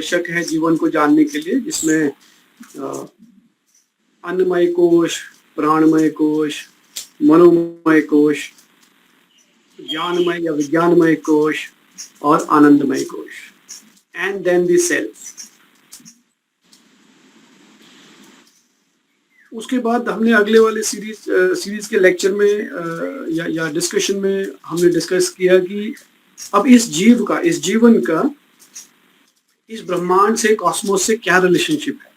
आवश्यक है जीवन को जानने के लिए, जिसमें अन्नमय कोश, प्राणमय कोश, मनोमय कोश, ज्ञानमय या विज्ञानमय कोश और आनंदमय कोश, एंड देन द सेल्फ। उसके बाद हमने अगले वाले सीरीज के लेक्चर में या डिस्कशन में हमने डिस्कस किया कि अब इस जीवन का इस ब्रह्मांड से, कॉस्मोस से क्या रिलेशनशिप है,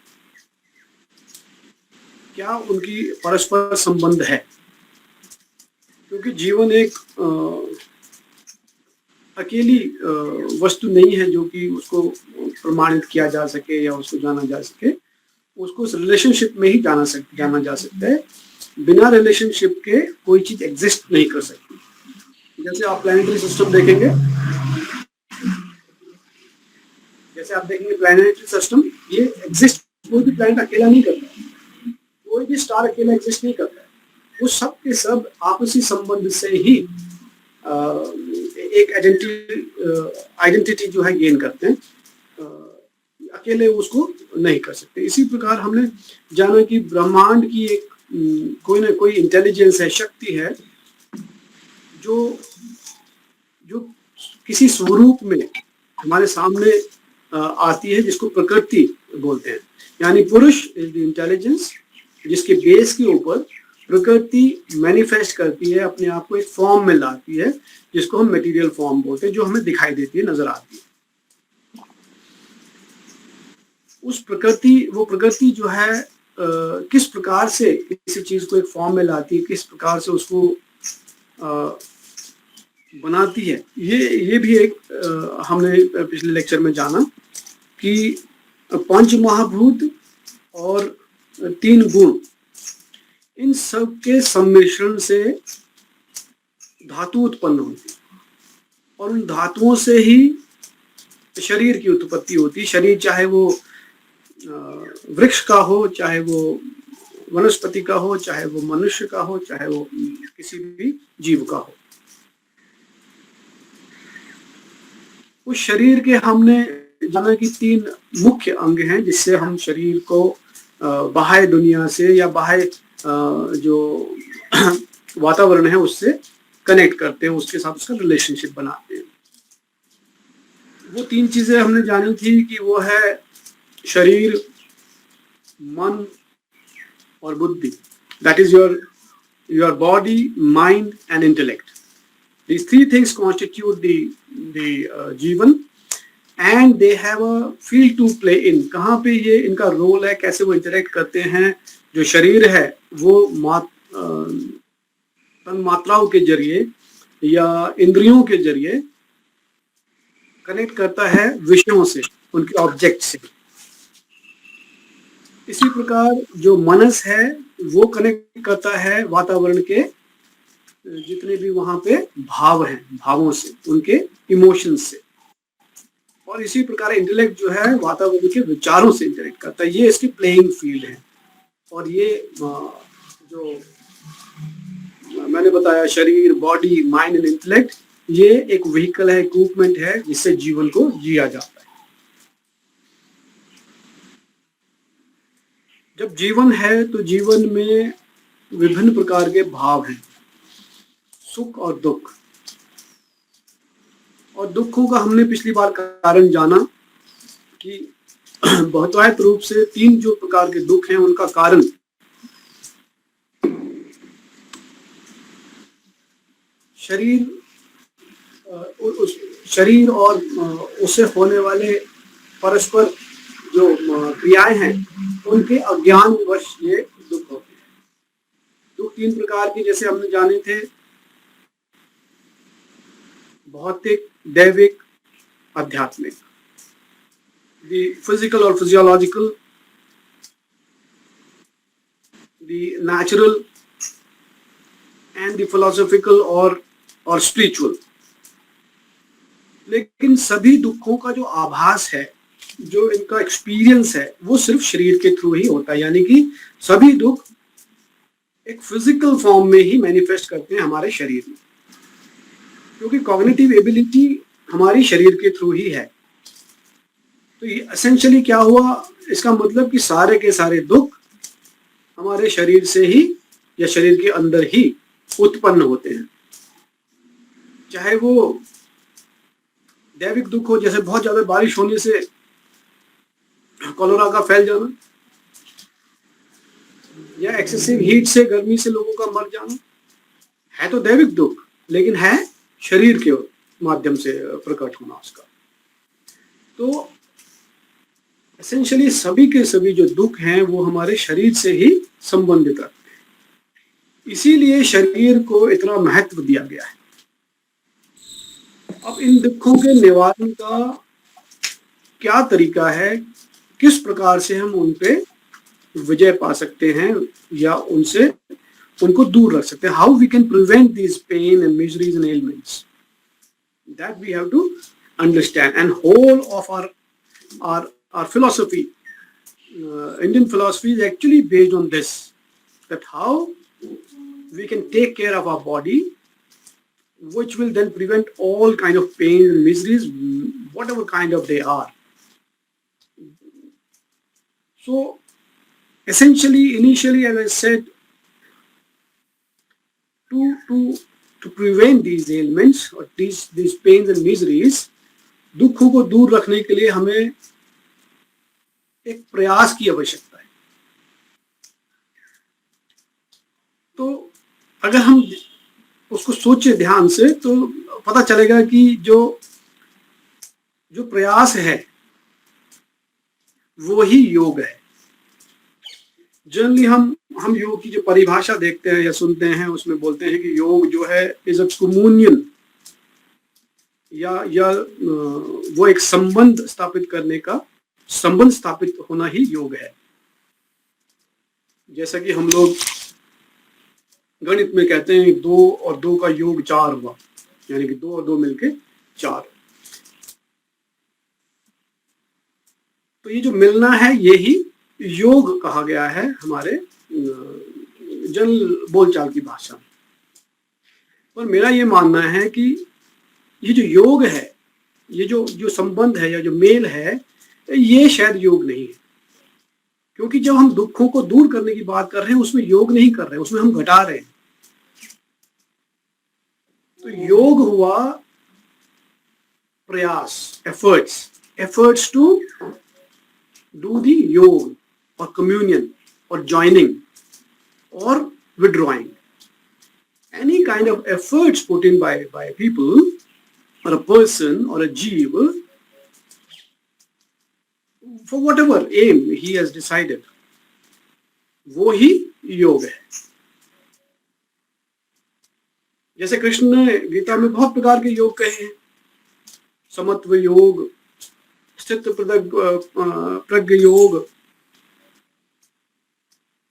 क्या उनकी परस्पर संबंध है। क्योंकि जीवन एक अकेली वस्तु नहीं है जो कि उसको प्रमाणित किया जा सके या उसको जाना जा सके, उसको उस रिलेशनशिप में ही जाना जा सकता है। बिना रिलेशनशिप के कोई चीज एग्जिस्ट नहीं कर सकती। जैसे आप प्लैनेटरी सिस्टम देखेंगे, प्लैनेटरी सिस्टम, ये एग्जिस्ट, कोई भी प्लैनेट अकेला नहीं करता, कोई भी स्टार अकेला एग्जिस्ट नहीं करता है। वो सब के सब आपसी संबंध से ही एक आइडेंटिटी जो है गेन करते हैं, अकेले उसको नहीं कर सकते। इसी प्रकार हमने जाना कि ब्रह्मांड की एक कोई ना कोई इंटेलिजेंस है, शक्ति है, जो किसी स्वरूप में हमारे सामने आती है, जिसको प्रकृति बोलते हैं। यानी पुरुष इज द इंटेलिजेंस जिसके बेस के ऊपर प्रकृति मैनिफेस्ट करती है, अपने आप को एक फॉर्म में लाती है, जिसको हम मटेरियल फॉर्म बोलते हैं, जो हमें दिखाई देती है, नजर आती है। वो प्रकृति जो है किस प्रकार से किसी चीज को एक फॉर्म में लाती है, किस प्रकार से उसको बनाती है, ये भी एक हमने पिछले लेक्चर में जाना कि पंच महाभूत और 3 गुण, इन सब के सम्मिश्रण से धातु उत्पन्न होती है और उन धातुओं से ही शरीर की उत्पत्ति होती है। शरीर चाहे वो वृक्ष का हो, चाहे वो वनस्पति का हो, चाहे वो मनुष्य का हो, चाहे वो किसी भी जीव का हो। उस शरीर के हमने जाना कि 3 मुख्य अंग हैं, जिससे हम शरीर को बाह्य दुनिया से या बाह्य जो वातावरण है उससे कनेक्ट करते हैं, उसके साथ उसका रिलेशनशिप बनाते हैं। वो 3 चीजें हमने जानी थी कि वो है शरीर, मन और बुद्धि। That is your body, mind and intellect. These 3 things constitute the जीवन, and they have a field to play in। कहाँ पे ये इनका रोल है, कैसे वो इंटरेक्ट करते हैं। जो शरीर है वो तन्मात्राओं के जरिए या इंद्रियों के जरिए कनेक्ट करता है विषयों से, उनके ऑब्जेक्ट से। इसी प्रकार जो मनस है वो कनेक्ट करता है वातावरण के जितने भी वहां पे भाव हैं, भावों से, उनके इमोशंस से। और इसी प्रकार इंटेलेक्ट जो है वातावरण के विचारों से इंटरेक्ट करता है। ये इसकी प्लेइंग फील्ड है। और ये जो मैंने बताया, शरीर, बॉडी, माइंड एंड इंटेलेक्ट, ये एक व्हीकल है, इक्विपमेंट है, जिससे जीवन को जिया जाता है। जब जीवन है तो जीवन में विभिन्न प्रकार के भाव हैं, सुख और दुख। और दुखों का हमने पिछली बार कारण जाना कि बहुतायत रूप से 3 जो प्रकार के दुख हैं, उनका कारण शरीर और उससे होने वाले परस्पर जो क्रियाएं हैं, उनके अज्ञान वश ये दुख होते हैं। दुख 3 प्रकार के जैसे हमने जाने थे, भौतिक, दैविक, आध्यात्मिक। The physical or physiological, the natural and the philosophical or spiritual। लेकिन सभी दुखों का जो आभास है, जो इनका एक्सपीरियंस है, वो सिर्फ शरीर के थ्रू ही होता है। यानी कि सभी दुख एक फिजिकल फॉर्म में ही मैनिफेस्ट करते हैं हमारे शरीर में, क्योंकि कॉग्निटिव एबिलिटी हमारी शरीर के थ्रू ही है। तो ये एसेंशियली क्या हुआ, इसका मतलब कि सारे के सारे दुख हमारे शरीर से ही या शरीर के अंदर ही उत्पन्न होते हैं। चाहे वो दैविक दुख हो, जैसे बहुत ज्यादा बारिश होने से कोलेरा का फैल जाना, या एक्सेसिव हीट से, गर्मी से लोगों का मर जाना, है तो दैविक दुख, लेकिन है शरीर के माध्यम से प्रकट होना उसका। तो एसेंशियली सभी के सभी जो दुख हैं वो हमारे शरीर से ही संबंधित रखते हैं, इसीलिए शरीर को इतना महत्व दिया गया है। अब इन दुखों के निवारण का क्या तरीका है, किस प्रकार से हम उन पे विजय पा सकते हैं या उनको दूर रख सकते हैं, how we can prevent this pain and miseries and elements, that we have to understand. And whole of our philosophy, Indian philosophy is actually based on this, that how we can take care of our body, which will then prevent all kind of pain and miseries, whatever kind of they are. So essentially, initially, as I said, to prevent these ailments or these pains and miseries, दुखों को दूर रखने के लिए हमें एक प्रयास की आवश्यकता है। तो अगर हम उसको सोचे ध्यान से तो पता चलेगा कि जो प्रयास है वो ही योग है। जनरली हम योग की जो परिभाषा देखते हैं या सुनते हैं, उसमें बोलते हैं कि योग जो है इज अ कम्युनियन, या वो एक संबंध स्थापित होना ही योग है। जैसा कि हम लोग गणित में कहते हैं 2 और 2 का योग 4 हुआ, यानी कि 2 और 2 मिलके 4। तो ये जो मिलना है ये ही योग कहा गया है हमारे जनरल बोलचाल की भाषा में। पर मेरा ये मानना है कि ये जो योग है, ये जो संबंध है या जो मेल है, ये शायद योग नहीं है। क्योंकि जब हम दुखों को दूर करने की बात कर रहे हैं उसमें योग नहीं कर रहे हैं, उसमें हम घटा रहे हैं। तो योग हुआ प्रयास, एफर्ट्स टू डू दी योग और कम्युनियन और ज्वाइनिंग और withdrawing. Any kind of efforts put in by people or a person or a jeev for whatever aim he has decided, वो ही योग है। जैसे कृष्ण ने गीता में बहुत प्रकार के योग कहे हैं, समत्व योग, स्थित प्रज्ञ योग,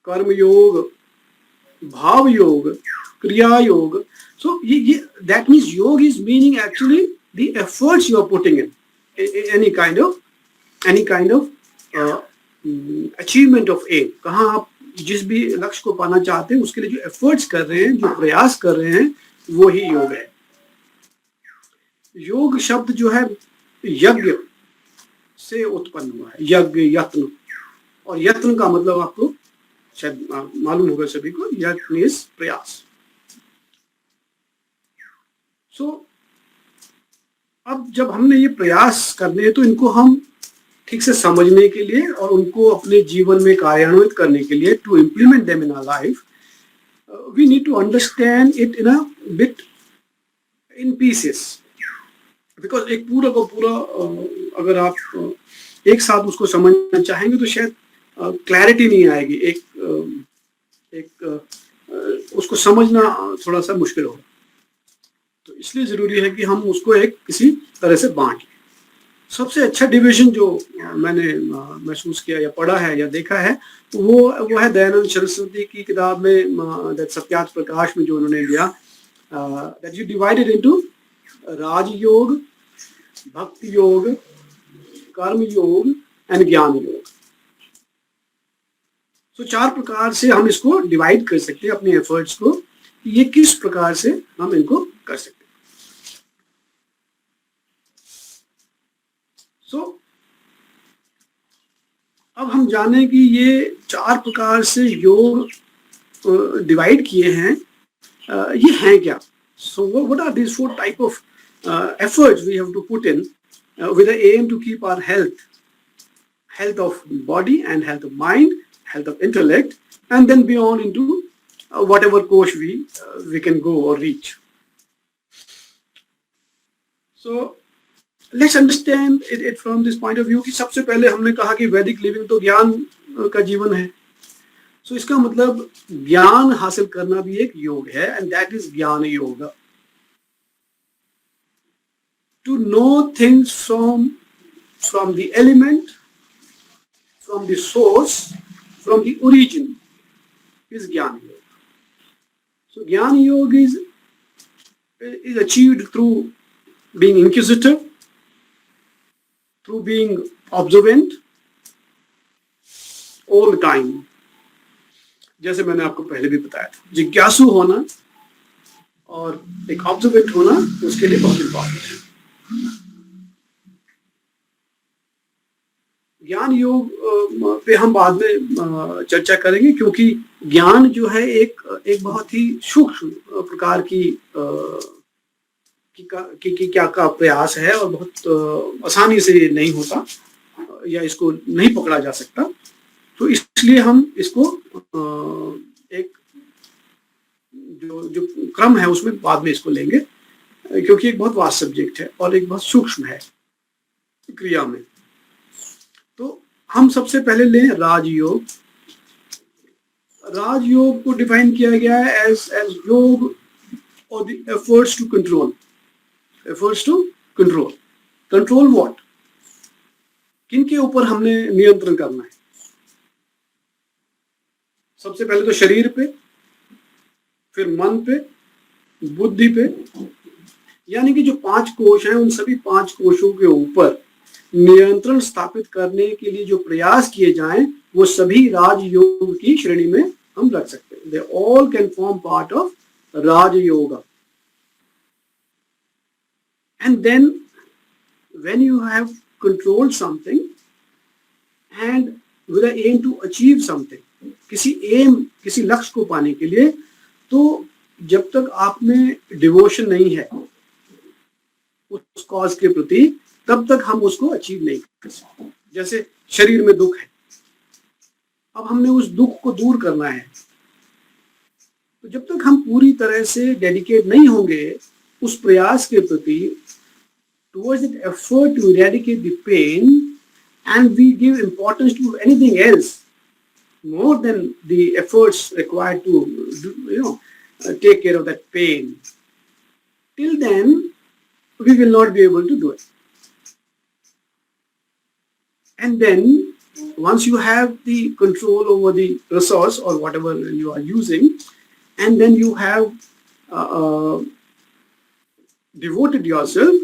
कर्म योग, भाव योग, क्रिया योग। So that means yoga is meaning actually the efforts you are putting in any kind of achievement of aim। कहाँ आप जिस भी लक्ष्य को पाना चाहते हैं उसके लिए जो एफर्ट्स कर रहे हैं, जो प्रयास कर रहे हैं, वो ही योग है। योग शब्द जो है यज्ञ से उत्पन्न हुआ है, यज्ञ, यत्न, और यत्न का मतलब आपको शायद मालूम होगा सभी को, यत्न इज प्रयास। अब जब हमने ये प्रयास करने हैं तो इनको हम ठीक से समझने के लिए और उनको अपने जीवन में कार्यान्वित करने के लिए, to implement them in our life, we need to understand it in a bit in pieces. Because एक पूरा का पूरा अगर आप एक साथ उसको समझना चाहेंगे तो शायद क्लैरिटी नहीं आएगी, उसको समझना थोड़ा सा मुश्किल होगा। तो इसलिए जरूरी है कि हम उसको एक किसी तरह से बांट लें। सबसे अच्छा डिवीजन जो मैंने महसूस किया या पढ़ा है या देखा है वो है दयानंद सरस्वती की किताब में सत्यार्थ प्रकाश में जो उन्होंने दिया, दैट यू डिवाइडेड इनटू राजयोग, भक्ति योग, कर्म योग एंड ज्ञान योग। तो 4 प्रकार से हम इसको डिवाइड कर सकते हैं अपने एफर्ट्स को, कि ये किस प्रकार से हम इनको कर सकते हैं। अब हम जाने कि ये 4 प्रकार से योग डिवाइड किए हैं, ये हैं क्या? So what are these 4 type of efforts we have to put in with the aim to keep our health of body and health of mind, health of intellect, and then beyond into whatever course we can go or reach. So let's understand it from this point of view कि सबसे पहले हमने कहा कि वैदिक living तो ज्ञान का जीवन है. So इसका मतलब ज्ञान हासिल करना भी एक योग है, and that is ज्ञान yoga. To know things from the element, from the source, from the origin is Jnana Yoga. So Jnana Yoga is achieved through being inquisitive, through being observant all the time. जैसे मैंने आपको पहले भी बताया था, जिज्ञासु होना और एक ऑब्जर्वेंट होना उसके लिए बहुत इंपॉर्टेंट है. ज्ञान योग पे हम बाद में चर्चा करेंगे, क्योंकि ज्ञान जो है एक बहुत ही सूक्ष्म प्रकार की क्या का प्रयास है और बहुत आसानी से ये नहीं होता या इसको नहीं पकड़ा जा सकता. तो इसलिए हम इसको एक जो क्रम है उसमें बाद में इसको लेंगे, क्योंकि एक बहुत वास्ट सब्जेक्ट है और एक बहुत सूक्ष्म है क्रिया में. तो हम सबसे पहले लें राजयोग. राजयोग को डिफाइन किया गया है एज योग और the efforts to control. Efforts to control. Control what? किनके ऊपर हमने नियंत्रण करना है? सबसे पहले तो शरीर पे, फिर मन पे, बुद्धि पे, यानी कि जो 5 कोश हैं उन सभी 5 कोशों के ऊपर नियंत्रण स्थापित करने के लिए जो प्रयास किए जाएं वो सभी राजयोग की श्रेणी में हम रख सकते हैं. They all can form part of Rajyoga. And then when you have controlled something and with the aim to achieve something, किसी लक्ष्य को पाने के लिए, तो जब तक आप में डिवोशन नहीं है उस कॉज के प्रति, तब तक हम उसको अचीव नहीं कर सकते. जैसे शरीर में दुख है, अब हमने उस दुख को दूर करना है, तो जब तक हम पूरी तरह से डेडिकेट नहीं होंगे उस प्रयास के प्रति, towards that effort to eradicate the pain, and we give importance to anything else more than the efforts required to take care of that pain, till then we will not be able to do it. And then once you have the control over the resource or whatever you are using, and then you have devoted yourself,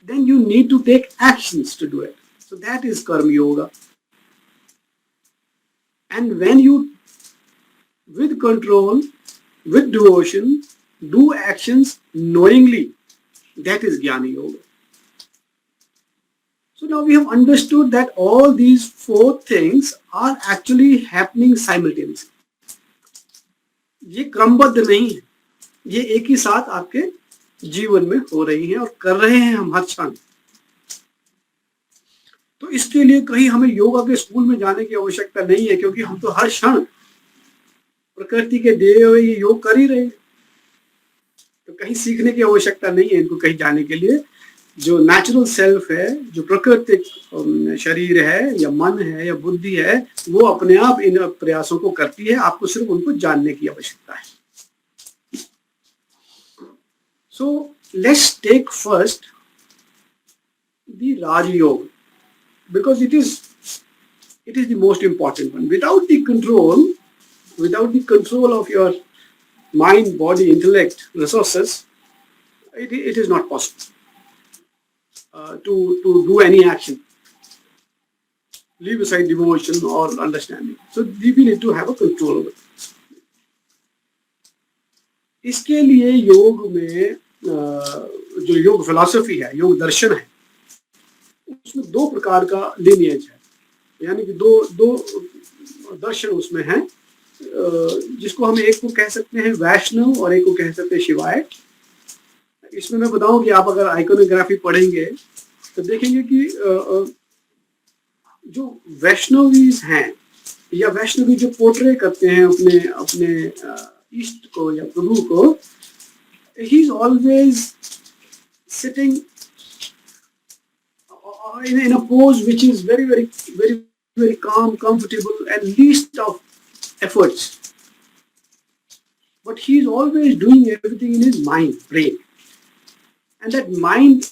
then you need to take actions to do it. So that is Karma Yoga. And when you, with control, with devotion, do actions knowingly, that is Jnana Yoga. So now we have understood that all these 4 things are actually happening simultaneously. ये क्रमबद्ध नहीं है, ये एक ही साथ आपके जीवन में हो रही हैं और कर रहे हैं हम हर क्षण. तो इसके लिए कहीं हमें योगा के स्कूल में जाने की आवश्यकता नहीं है, क्योंकि हम तो हर क्षण प्रकृति के दिए हुए ये योग कर ही रहे हैं. तो कहीं सीखने की आवश्यकता नहीं है इनको कहीं जाने के लिए. जो नेचुरल सेल्फ है, जो प्राकृतिक शरीर है या मन है या बुद्धि है, वो अपने आप इन प्रयासों को करती है. आपको सिर्फ उनको जानने की आवश्यकता है. So let's take first the Raj Yoga, because it is the most important one. Without the control of your mind, body, intellect, resources, it is not possible to do any action. Leave aside devotion or understanding. So we need to have a control over it. इसके लिए योग में जो योग philosophy है, योग दर्शन है, उसमें 2 प्रकार का लिनिएज है. यानी कि दो दो दर्शन उसमें हैं, जिसको हम एक को कह सकते हैं वैष्णव और एक को कह सकते हैं शिवायत। इसमें मैं बताऊं कि आप अगर आइकोनोग्राफी पढ़ेंगे तो देखेंगे कि जो वैष्णवीज हैं या वैष्णवी जो पोर्ट्रे करते हैं अपने अपने इष्ट को या प्रभु को, he is always sitting in a pose which is very calm, comfortable, and least of efforts. But he is always doing everything in his mind, brain. And that mind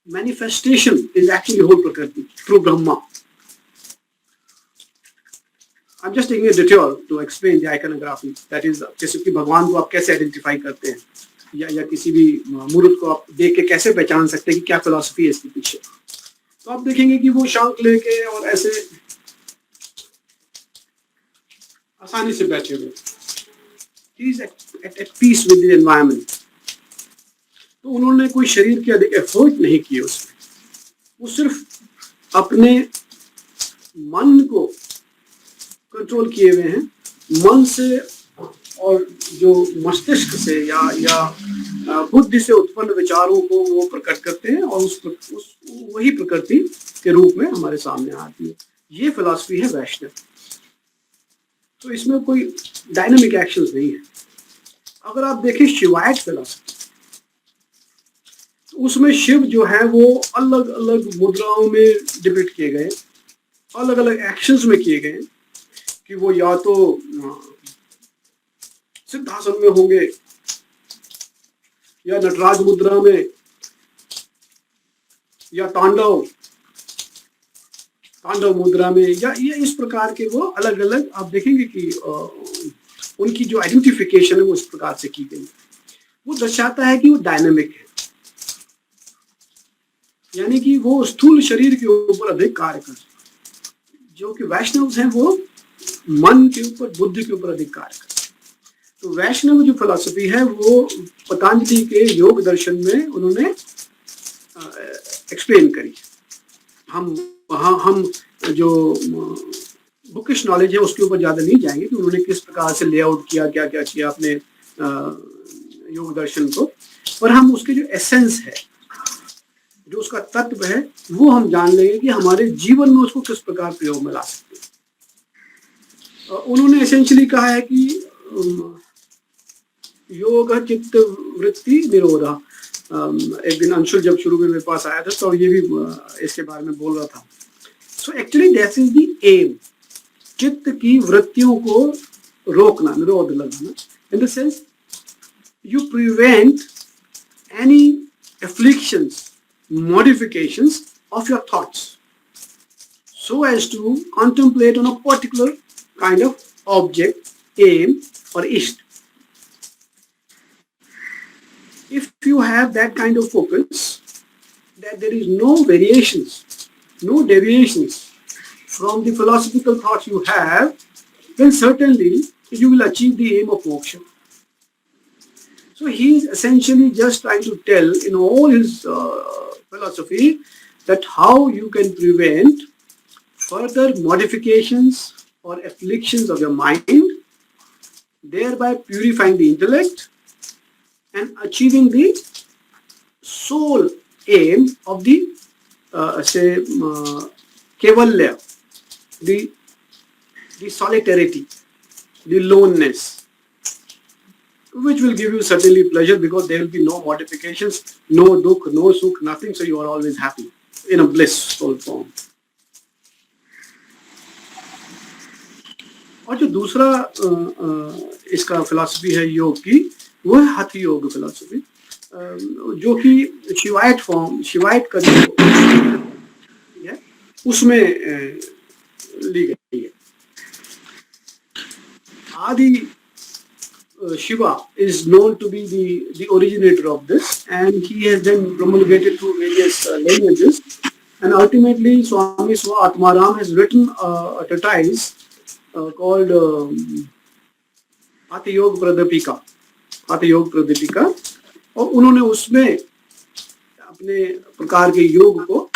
manifestation is actually whole Prakriti, through Brahma. I'm just taking a detour to explain the iconography. That is, जैसे कि भगवान को आप कैसे identify करते हैं, या किसी भी मूर्त को आप देख के कैसे पहचान सकते हैं कि क्या फिलॉसफी है इसके पीछे। तो आप देखेंगे कि वो शंख लेके और ऐसे आसानी से बैठे हुए, he is at peace with the environment. तो उन्होंने कोई शरीर के अधिक एफर्ट नहीं किए उसमें, वो सिर्फ अपने मन को कंट्रोल किए हुए हैं। मन से और जो मस्तिष्क से या बुद्धि से उत्पन्न विचारों को वो प्रकट करते हैं और उस वही प्रकृति के रूप में हमारे सामने आती है। ये फिलॉसफी है वैष्णव। तो इसमें कोई डायनामिक एक्शंस नहीं है। अगर आप देखें शिवायत फिलॉसफी, तो उसमें शिव जो है वो अलग अलग मुद्राओं में डिपिक्ट किए गए, अलग अलग एक्शंस में किए गए, कि वो या तो सिद्धासन में होंगे या नटराज मुद्रा में या तांडव मुद्रा में, या ये इस प्रकार के वो अलग अलग आप देखेंगे कि उनकी जो आइडेंटिफिकेशन है वो इस प्रकार से की गई। वो दर्शाता है कि वो डायनामिक है, यानी कि वो स्थूल शरीर के ऊपर अधिक कार्य कर, जो कि वैष्णव हैं वो मन के ऊपर, बुद्धि के ऊपर अधिक कार्य कर। तो वैष्णव जो फिलॉसफी है वो पतंजलि के योग दर्शन में उन्होंने एक्सप्लेन करी। हम जो बुकिश नॉलेज है उसके ऊपर ज्यादा नहीं जाएंगे कि उन्होंने किस प्रकार से लेआउट किया, क्या क्या किया अपने योग दर्शन को, पर हम उसके जो एसेंस है, जो उसका तत्व है, वो हम जान लेंगे कि हमारे जीवन में उसको किस प्रकार प्रयोग में ला सकते हैं। उन्होंने एसेंशियली कहा है कि योग चित्त वृत्ति निरोधा। एक दिन अंशुल जब शुरू में मेरे पास आया था तो ये भी इसके बारे में बोल रहा था। So actually that is the aim, चित्त की वृत्तियों को रोकना, निरोध लगाना, in the sense you prevent any afflictions, modifications of your thoughts, so as to contemplate on a particular kind of object, aim or ishta. If you have that kind of focus, that there is no variations, no deviations from the philosophical thoughts you have, then certainly you will achieve the aim of moksha. So he is essentially just trying to tell in all his philosophy that how you can prevent further modifications or afflictions of your mind, thereby purifying the intellect and achieving the sole aim of the kevalya, the solidarity, the loneness, which will give you certainly pleasure because there will be no modifications, no dukh, no sukh, nothing, so you are always happy in a blissful form. और जो दूसरा इसका philosophy है योग की, वो है हठ योग फिलॉसफी, जो कि शिवायत फॉर्म, शिवायत का जो है उसमें ली गई है। आदि Shiva is known to be the originator of this, and he has then promulgated through various lineages, and ultimately Swami Atmaram has written a treatise called Hatha Yoga Pradipika, और उन्होंने उसमें अपने प्रकार के योग को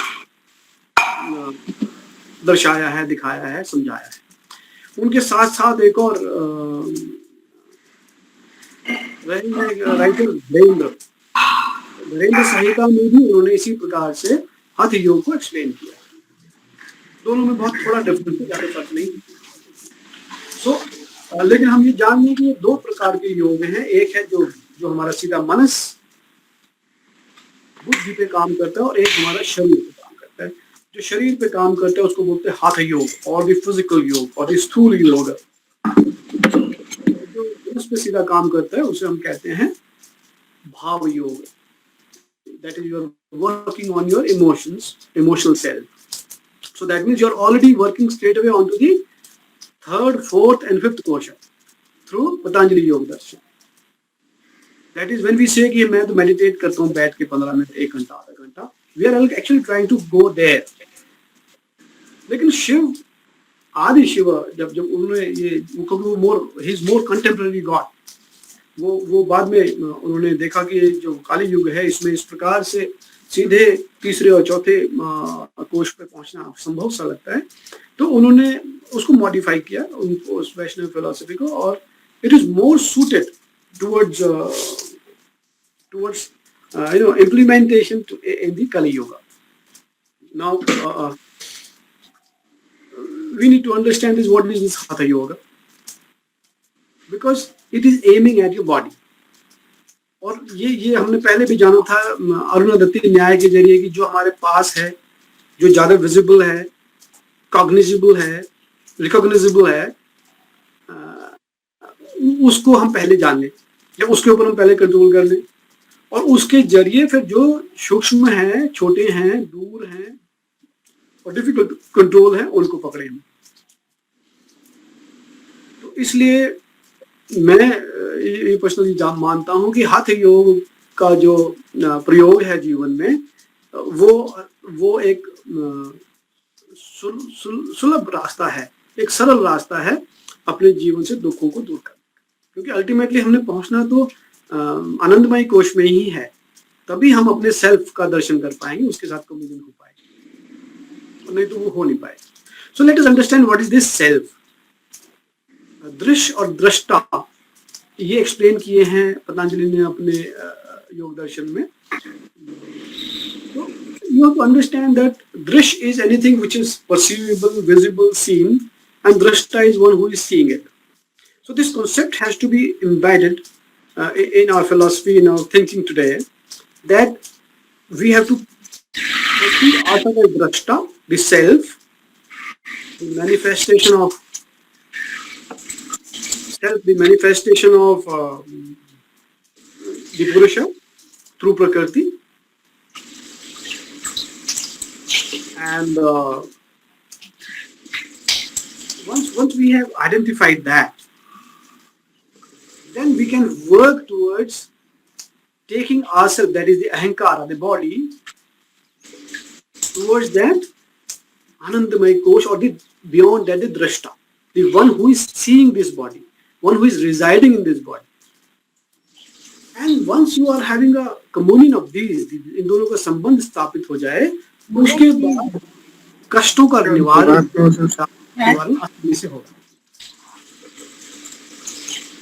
दर्शाया है, दिखाया है, समझाया है। उनके साथ साथ एक और राइटर धीरेन्द्र सहायता में भी उन्होंने इसी प्रकार से हठ योग को एक्सप्लेन किया। दोनों में बहुत थोड़ा डिफरेंस है, ज्यादा फर्क नहीं। लेकिन हम ये जान लें कि ये दो प्रकार के योग हैं। एक है जो हमारा सीधा मनस बुद्धि पे काम करता है, और एक हमारा शरीर पे काम करता है। जो शरीर पे काम करता है उसको बोलते हैं हठ योग, और द फिजिकल योग, और द स्थूल योग। जो उस पे सीधा काम करता है उसे हम कहते हैं भाव योग। That is, you're working on your emotional self. So that means you're already working straight away onto the third, fourth and fifth kosha through Patanjali Yoga Darshan. That is when we say कि मैं तो meditate करता हूँ बैठ के 15 minute, 1 घंटा, आधा घंटा, we are actually trying to go there. लेकिन शिव, आदि शिव, जब उन्होंने ये, वो he is more contemporary God, वो बाद में उन्होंने देखा कि जो काली युग है इसमें इस प्रकार से सीधे तीसरे और चौथे कोश पे पहुंचना संभव सा लगता है, तो उन्होंने उसको मॉडिफाई किया, उनको उस वैष्णव फिलॉसफी को, और it is more suited towards implementation in the Kali Yuga. Now we need to understand is what is this Hatha Yoga, because it is aiming at your body. और ये हमने पहले भी जाना था अरुणदत्ती न्याय के जरिए कि जो हमारे पास है, जो ज्यादा विजिबल है, कॉग्निजिबल है, रिकॉग्निजिबल है, उसको हम पहले जान लें, या उसके ऊपर हम पहले कंट्रोल कर लें, और उसके जरिए फिर जो सूक्ष्म है, छोटे हैं, दूर हैं और डिफिकल्ट कंट्रोल है, उनको पकड़े हम। तो इसलिए मैं ये पर्सनली मानता हूं कि हठ योग का जो प्रयोग है जीवन में, वो एक सुलभ रास्ता है, एक सरल रास्ता है अपने जीवन से दुखों को दूर करने, क्योंकि अल्टीमेटली हमने पहुंचना तो आनंदमय कोश में ही है, तभी हम अपने सेल्फ का दर्शन कर पाएंगे, उसके साथ कम्युनियन हो पाएंगे, नहीं तो वो हो नहीं पाएगा। So let us understand what is this self. दृश्य और दृष्टा ये एक्सप्लेन किए हैं पतंजलि ने अपने योग दर्शन में। तो you have to understand that दृश्य is anything which is perceivable, visible, seen, and drashta is one who is seeing it. So this concept has to be embedded in our philosophy, in our thinking today, that we have to see Atma Drashta, the self, the manifestation of self, the manifestation of the Purusha through Prakriti, and once we have identified that, then we can work towards taking ourselves, that is the ahankara, the body, towards that Anandamay Kosh, or the beyond that, the Drashta, the one who is seeing this body, one who is residing in this body. And once you are having a communion of these, इन दोनों का संबंध स्थापित हो जाए, उसके बाद कष्टों का निवारण आसानी से होगा।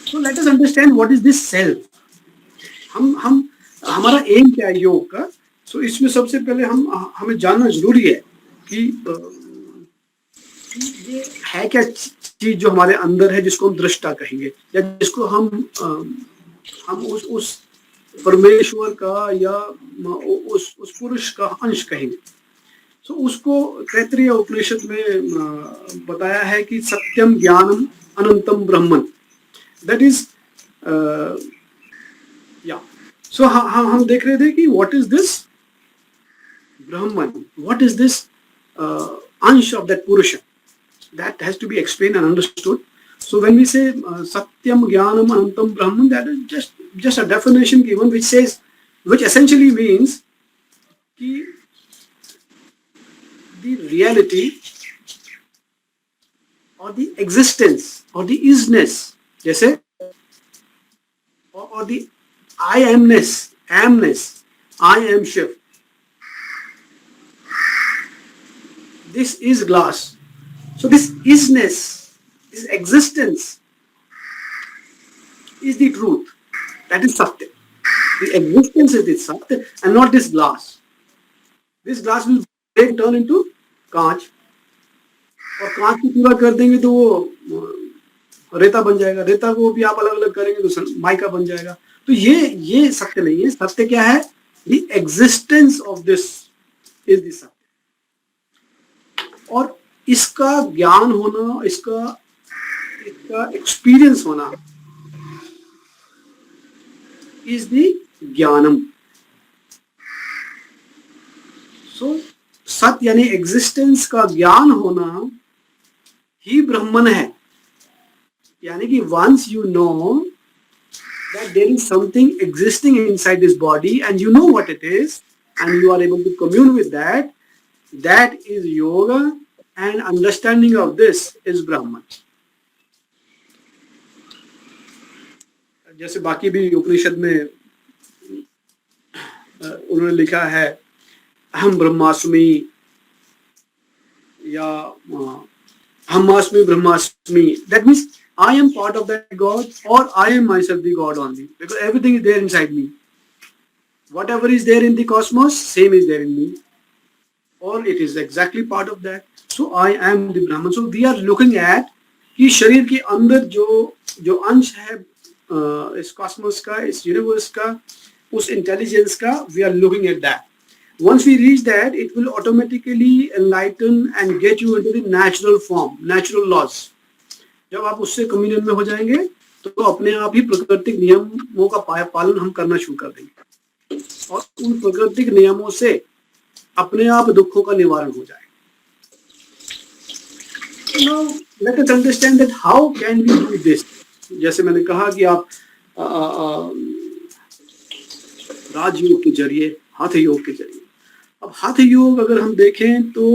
So let us understand what is this self. हमारा एम क्या है योग का? So इसमें सबसे पहले हमें जानना जरूरी है कि ये है क्या चीज जो हमारे अंदर है, जिसको हम दृष्टा कहेंगे, या जिसको हम उस परमेश्वर का या उस पुरुष का अंश कहेंगे। So उसको तैत्तिरीय उपनिषद में बताया है कि सत्यम ज्ञानम अनंतम ब्रह्मन, that is so हम देख रहे थे कि what is this Brahman, what is this अंश of that Purusha, that has to be explained and understood. So when we say Satyam Jnanam Anantam Brahman, that is just a definition given which essentially means कि the reality or the existence or the isness, जैसे or the I amness, I am Shiv. this is glass. So this isness, this existence is the truth. That is Satya. The existence is this Satya and not this glass. This glass will break, turn into कांच, और कांच को पूरा कर देंगे तो वो रेता बन जाएगा, रेता को भी आप अलग अलग करेंगे तो माइका बन जाएगा. तो ये सत्य नहीं है. सत्य क्या है? The existence of this is the सत्य. और इसका ज्ञान होना, इसका एक्सपीरियंस होना is the ज्ञानम. सो सत्य यानी एग्जिस्टेंस का ज्ञान होना ही ब्रह्मन है. यानी कि once you know that there is something existing inside this body and you know what it is and you are able to commune with that, that is yoga, and understanding of this is Brahman. जैसे बाकी भी उपनिषद में उन्होंने लिखा है अहम ब्रह्मास्मि या अहमास्मि ब्रह्मास्मि. That means I am part of that God, or I am myself the God only, because everything is there inside me. Whatever is there in the cosmos, same is there in me, or it is exactly part of that. So I am the Brahman. So we are looking at कि शरीर के अंदर जो अंश है इस Cosmos का, इस यूनिवर्स का, उस इंटेलिजेंस का, we are looking at that. Once we reach that, it will automatically enlighten and get you into the natural form, natural laws. जब आप उससे कम्युनियन में हो जाएंगे तो अपने आप ही प्राकृतिक नियमों का पालन हम करना शुरू कर देंगे, और उन प्राकृतिक नियमों से अपने आप दुखों का निवारण हो जाएगा. Now let us understand that how can we do this. जैसे मैंने कहा कि आप राजयोग के जरिए, हठ योग के जरिए. अब हठ योग अगर हम देखें तो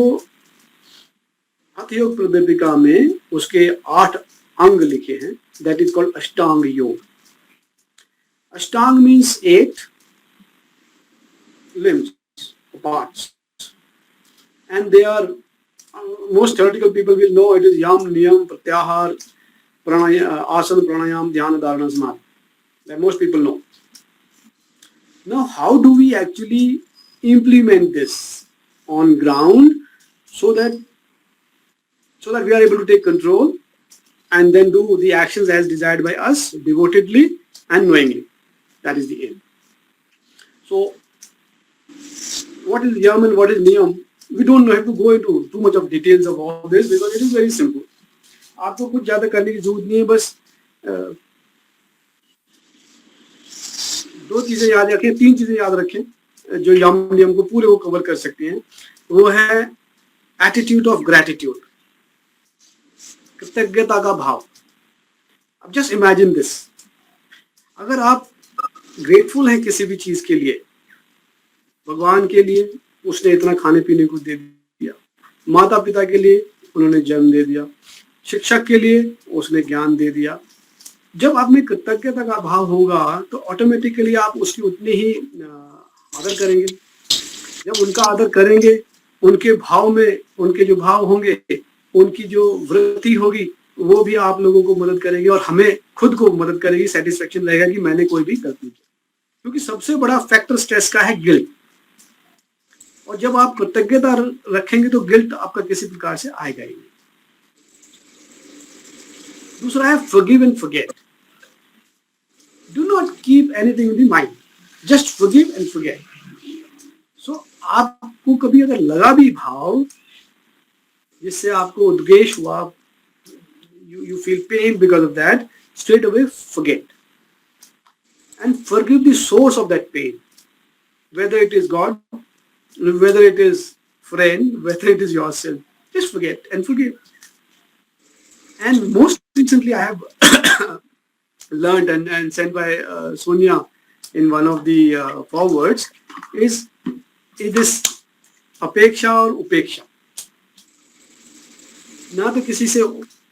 हठ योग प्रदीपिका में उसके 8 अंग लिखे हैं. दैट इज कॉल्ड अष्टांग योग. अष्टांग means 8 limbs, parts, and they are most theoretical people will know it is yam, niyam, pratyahar, asana, pranayam, dhyana, dharana, samadhi. That most people know. Now how do we actually implement this on ground so that we are able to take control and then do the actions as desired by us devotedly and knowingly? That is the aim. So what is yam and what is niyam? We don't have to go into too much of details of all this because it is very simple. आपको कुछ ज्यादा करने की जरूरत नहीं है. बस 2 चीजें याद रखें, 3 चीजें याद रखें जो यम नियम को पूरे को कवर कर सकती हैं. वो है एटीट्यूड ऑफ ग्रेटिट्यूड, कृतज्ञता का भाव. अब जस्ट इमेजिन दिस. अगर आप ग्रेटफुल हैं किसी भी चीज के लिए, भगवान के लिए उसने इतना खाने पीने को दे दिया, माता पिता के लिए उन्होंने जन्म दे दिया, शिक्षक के लिए उसने ज्ञान दे दिया. जब आप में कृतज्ञता का भाव होगा तो ऑटोमेटिकली आप उसकी उतनी ही आदर करेंगे. जब उनका आदर करेंगे, उनके भाव में उनके जो भाव होंगे, उनकी जो वृत्ति होगी, वो भी आप लोगों को मदद करेगी और हमें खुद को मदद करेगी. सेटिस्फेक्शन रहेगा कि मैंने कोई भी गलती की. क्योंकि सबसे बड़ा फैक्टर स्ट्रेस का है गिल्ट. और जब आप कृतज्ञता रखेंगे तो गिल्ट आपका किसी प्रकार से आएगा ही नहीं. दूसरा है forgive and forget. Do not keep anything in the mind. Just forgive and forget. So आपको कभी अगर लगा भी भाव जिससे आपको उद्वेष हुआ, you feel pain because of that, straight away forget and forgive the source of that pain, whether it is God, whether it is friend, whether it is yourself. Just forget and forgive. And most recently I have learned and sent by Sonia in one of the forwards is this अपेक्षा और उपेक्षा. ना तो किसी से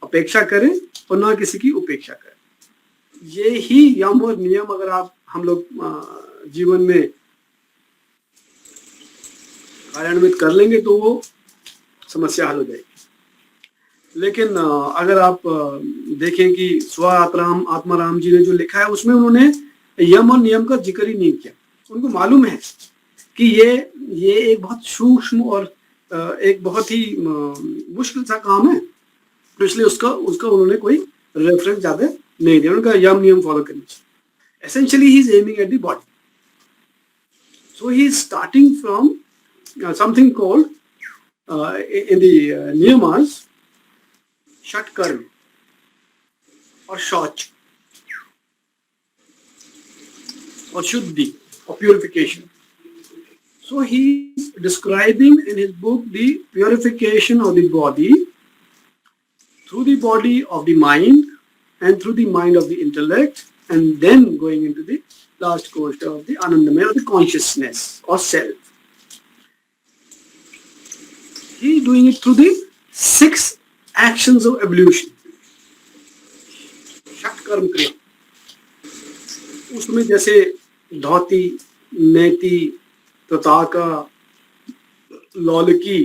अपेक्षा करें और ना किसी की उपेक्षा करें. ये ही यम और नियम अगर हम लोग जीवन में कार्यान्वित कर लेंगे तो वो समस्या हल हो जाएगी। लेकिन अगर आप देखें कि स्व आत्माराम जी ने जो लिखा है उसमें उन्होंने यम और नियम का जिक्र ही नहीं किया। उनको मालूम है कि ये एक बहुत सूक्ष्म और एक बहुत ही मुश्किल सा काम है, तो इसलिए उसका उसका उन्होंने कोई रेफरेंस ज्यादा नहीं दिया। उनका यम नियम फॉलो करनी चाहिए। Essentially he is aiming at the body, so he is starting from something called in the नियमास षट कर्म और शौच or shuddhi or purification. So he is describing in his book the purification of the body through the body of the mind and through the mind of the intellect, and then going into the last course of the anandamaya, or the consciousness or self. He is doing it through the 6 actions of evolution. Shat karma kriya. उसमें जैसे धौती, नेति, तताका, लौलकी,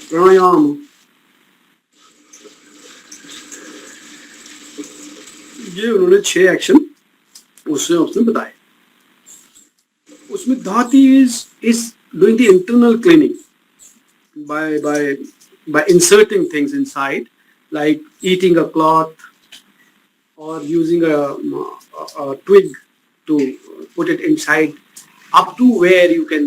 प्राणायाम, ये उन्होंने 6 action उसने बताए। उसमें धौती is doing the internal cleaning by inserting things inside, like eating a cloth or using a twig to put it inside, up to where you can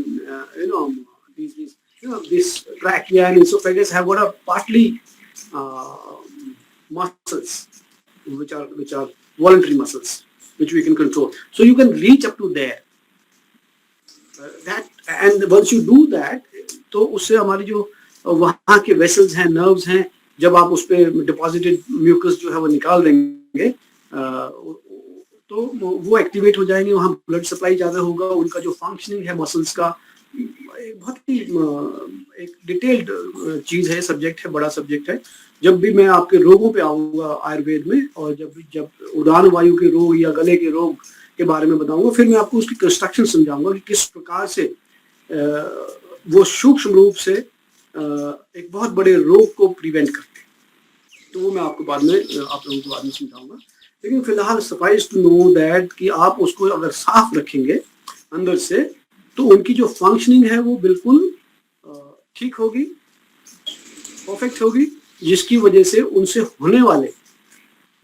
this trachea and esophagus have got a partly muscles which are voluntary muscles which we can control, so you can reach up to there. That, and once you do that, तो उससे हमारी जो वहाँ के vessels हैं, nerves हैं, जब आप उस पे डिपॉजिटेड म्यूकस जो है वो निकाल देंगे तो वो एक्टिवेट हो जाएंगे, वहाँ ब्लड सप्लाई ज्यादा होगा, उनका जो फंक्शनिंग है मसल्स का बहुत ही एक डिटेल्ड चीज है, सब्जेक्ट है, बड़ा सब्जेक्ट है। जब भी मैं आपके रोगों पे आऊंगा आयुर्वेद में, और जब उदान वायु के रोग या गले के रोग के बारे में बताऊंगा, फिर मैं आपको उसकी कंस्ट्रक्शन समझाऊंगा कि किस प्रकार से वो सूक्ष्म रूप से एक बहुत बड़े रोग को प्रिवेंट करते हैं। तो वो मैं आपको बाद में आप लोगों को बाद में समझाऊंगा। लेकिन फिलहाल सफाइस टू नो दैट कि आप उसको अगर साफ रखेंगे अंदर से, तो उनकी जो फंक्शनिंग है वो बिल्कुल ठीक होगी, परफेक्ट होगी, जिसकी वजह से उनसे होने वाले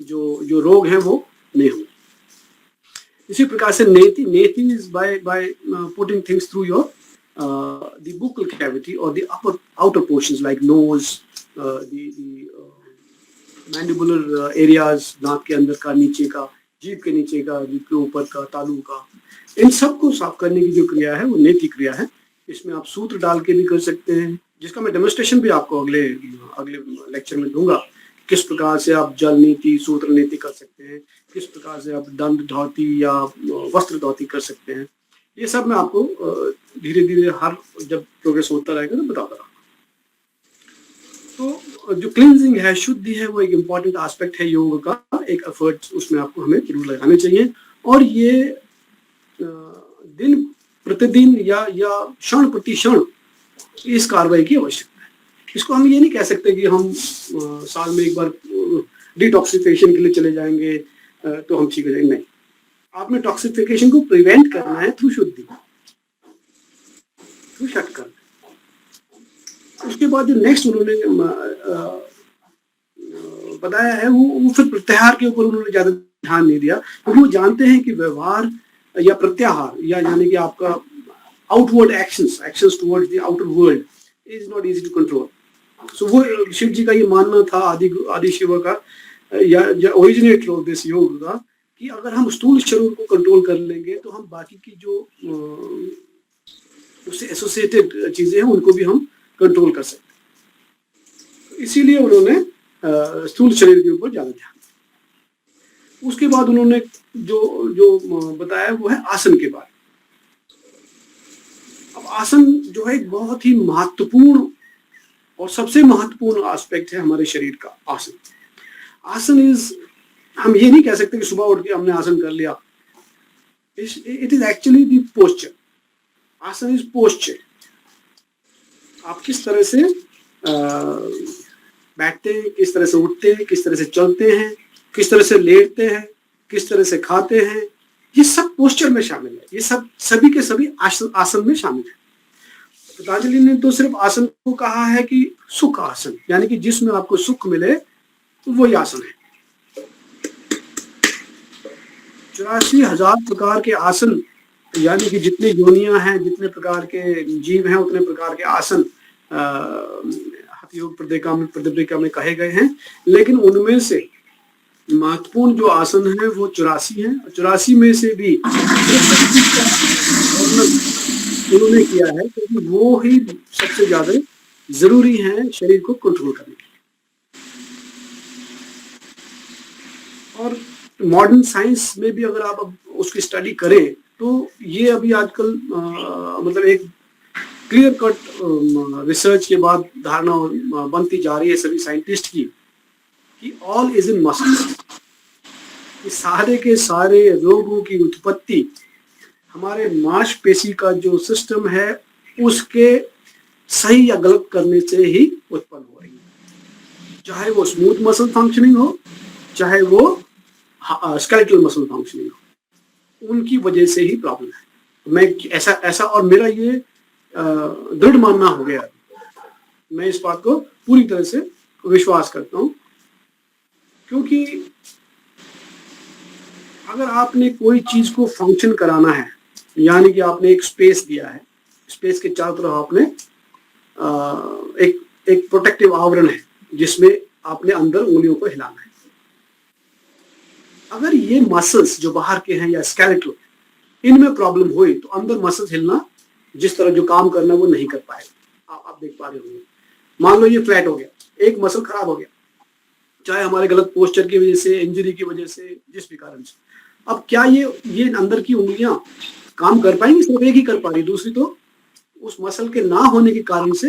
जो रोग हैं वो नहीं होंगे। इसी प्रकार से नेति is by putting things through your the buccal cavity or the outer portions like nose, the mandibular areas, दांत के अंदर का, नीचे का, जीभ के नीचे का, जीभ के ऊपर का, तालू का, इन सबको साफ करने की जो क्रिया है वो नेति क्रिया है। इसमें आप सूत्र डाल के भी कर सकते हैं, जिसका मैं डेमोन्स्ट्रेशन भी आपको अगले लेक्चर में दूंगा। किस प्रकार से आप जल नीति, सूत्र नीति कर सकते हैं, किस प्रकार से आप दंड धौती या वस्त्र धौती कर सकते हैं, ये सब मैं आपको धीरे धीरे हर जब प्रोग्रेस होता रहेगा तो बताता रहूँगा। तो जो क्लींजिंग है, शुद्धि है, वो एक इम्पॉर्टेंट एस्पेक्ट है योग का, एक एफर्ट उसमें आपको हमें जरूर लगाने चाहिए। और ये दिन प्रतिदिन या क्षण प्रति क्षण इस कार्रवाई की आवश्यकता है। इसको हम ये नहीं कह सकते कि हम साल में एक बार डिटॉक्सिफिकेशन के लिए चले जाएंगे तो हम ठीक हो जाएंगे, नहीं। आपने टॉक्सिफिकेशन को प्रिवेंट करना है थ्रू शुद्धि, थ्रू षट कर्म। उसके बाद जो नेक्स्ट उन्होंने बताया है वो फिर प्रत्याहार के ऊपर उन्होंने ज्यादा ध्यान नहीं दिया, क्योंकि वो जानते हैं कि व्यवहार या प्रत्याहार या यानी कि आपका outward actions towards the outer world is not easy to control. So वो शिव जी का ये मानना था, आदि शिव का या ओरिजिनेटर ऑफ दिस योग का, कि अगर हम स्थूल शरीर को कंट्रोल कर लेंगे तो हम बाकी की जो उससे एसोसिएटेड चीजें हैं उनको भी हम कंट्रोल कर सकते हैं। इसीलिए उन्होंने स्थूल शरीर के ऊपर ज्यादा ध्यान दिया। उसके बाद उन्होंने जो बताया वो है आसन के बारे में। अब आसन जो है एक बहुत ही महत्वपूर्ण और सबसे महत्वपूर्ण एस्पेक्ट है हमारे शरीर का। आसन इज, हम ये नहीं कह सकते कि सुबह उठ के हमने आसन कर लिया। It is actually the posture. आसन इज पोस्चर। आप किस तरह से बैठते हैं, किस तरह से उठते हैं, किस तरह से चलते हैं, किस तरह से लेटते हैं, किस तरह से खाते हैं, ये सब पोस्चर में शामिल है। ये सब सभी के सभी आसन में शामिल है। पतंजलि ने तो सिर्फ आसन को कहा है कि सुख आसन, यानी कि जिसमें आपको सुख मिले तो वही आसन है। 84,000 प्रकार के आसन, यानी कि जितने योनियां हैं, जितने प्रकार के जीव हैं, उतने प्रकार के आसन हठयोग प्रदीपिका में कहे गए हैं। लेकिन उनमें से महत्वपूर्ण जो आसन है वो 84 है। 84 में से भी उन्होंने किया है क्योंकि वो ही सबसे ज्यादा जरूरी है शरीर को कंट्रोल करने के लिए। और मॉडर्न साइंस में भी अगर आप उसकी स्टडी करें तो ये अभी आजकल मतलब एक क्लियर कट रिसर्च के बाद धारणा बनती जा रही है सभी साइंटिस्ट की कि ऑल इज इन मसल्स। सारे के सारे रोगों की उत्पत्ति हमारे मांसपेशी का जो सिस्टम है उसके सही या गलत करने से ही उत्पन्न हो रही है। चाहे वो स्मूथ मसल फंक्शनिंग हो, चाहे वो स्केलेटल मसल फंक्शनिंग हो, उनकी वजह से ही प्रॉब्लम है। मैं ऐसा और मेरा ये दृढ़ मानना हो गया। मैं इस बात को पूरी तरह से विश्वास करता हूं, क्योंकि अगर आपने कोई चीज को फंक्शन कराना है, यानी कि आपने एक स्पेस दिया है, स्पेस के चारों तरफ आपने एक प्रोटेक्टिव आवरण है जिसमें आपने अंदर उंगलियों को हिलाना है। अगर ये मसल्स जो बाहर के हैं या स्केलेटल, इनमें प्रॉब्लम हुई तो अंदर मसल्स हिलना, जिस तरह जो काम करना वो नहीं कर पाएगा। आप देख पा रहे होंगे, मान लो ये फ्लैट हो गया, एक मसल खराब हो गया, चाहे हमारे गलत पोस्चर की वजह से, इंजरी की वजह से, जिस भी कारण से। अब क्या ये अंदर की उंगलियां काम कर पाएंगी? सिर्फ एक ही कर पा रही, दूसरी तो उस मसल के ना होने के कारण से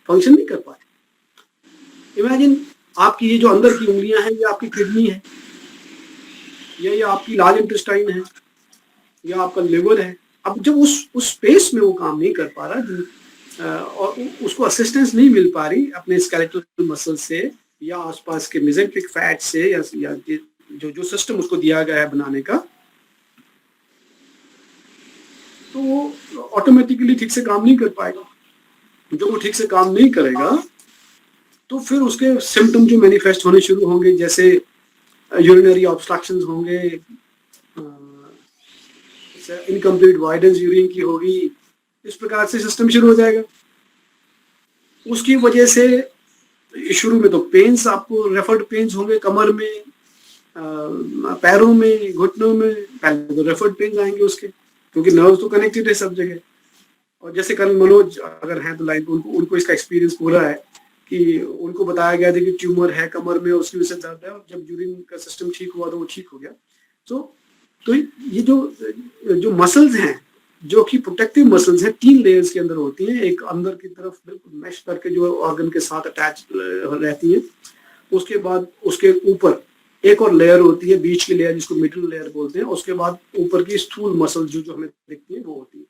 फंक्शन नहीं कर पा रही। इमेजिन आपकी ये जो अंदर की उंगलियां हैं, ये आपकी किडनी है, ये आपकी लार्ज इंटेस्टाइन है, या आपका लिवर है। अब जब उस स्पेस में वो काम नहीं कर पा रहा और उसको असिस्टेंस नहीं मिल पा रही अपने स्केलेटल मसल से या आसपास के मेसेंट्रिक फैट से, या जो सिस्टम उसको दिया गया है बनाने का, तो वो ऑटोमेटिकली ठीक से काम नहीं कर पाएगा। जो वो ठीक से काम नहीं करेगा तो फिर उसके सिम्टम जो मैनिफेस्ट होने शुरू होंगे, जैसे यूरिनरी ऑब्स्ट्रक्शंस होंगे, इनकम्प्लीट वाइडेंस यूरिन की होगी, इस प्रकार से सिस्टम शुरू हो जाएगा। उसकी वजह से शुरू में तो पेन्स, आपको रेफर्ड पेन्स होंगे कमर में, पैरों में, घुटनों में। पहले तो रेफर्ड पेन्स आएंगे उसके, क्योंकि नर्व्स तो कनेक्टेड है सब जगह। और जैसे कल मनोज अगर हैं तो लाइन, उनको इसका एक्सपीरियंस पूरा है कि उनको बताया गया था कि ट्यूमर है कमर में, उसकी वजह से दर्द है, और जब यूरिन का सिस्टम ठीक हुआ तो वो ठीक हो गया। तो ये जो मसल्स हैं, जो कि प्रोटेक्टिव मसल्स हैं, 3 लेयर्स के अंदर होती हैं। एक अंदर की तरफ बिल्कुल मैश करके जो ऑर्गन के साथ अटैच रहती है, उसके बाद उसके ऊपर एक और लेयर होती है, बीच की लेयर जिसको मिडिल लेयर बोलते हैं। उसके बाद ऊपर की स्थूल मसल जो हमें दिखती है वो होती है।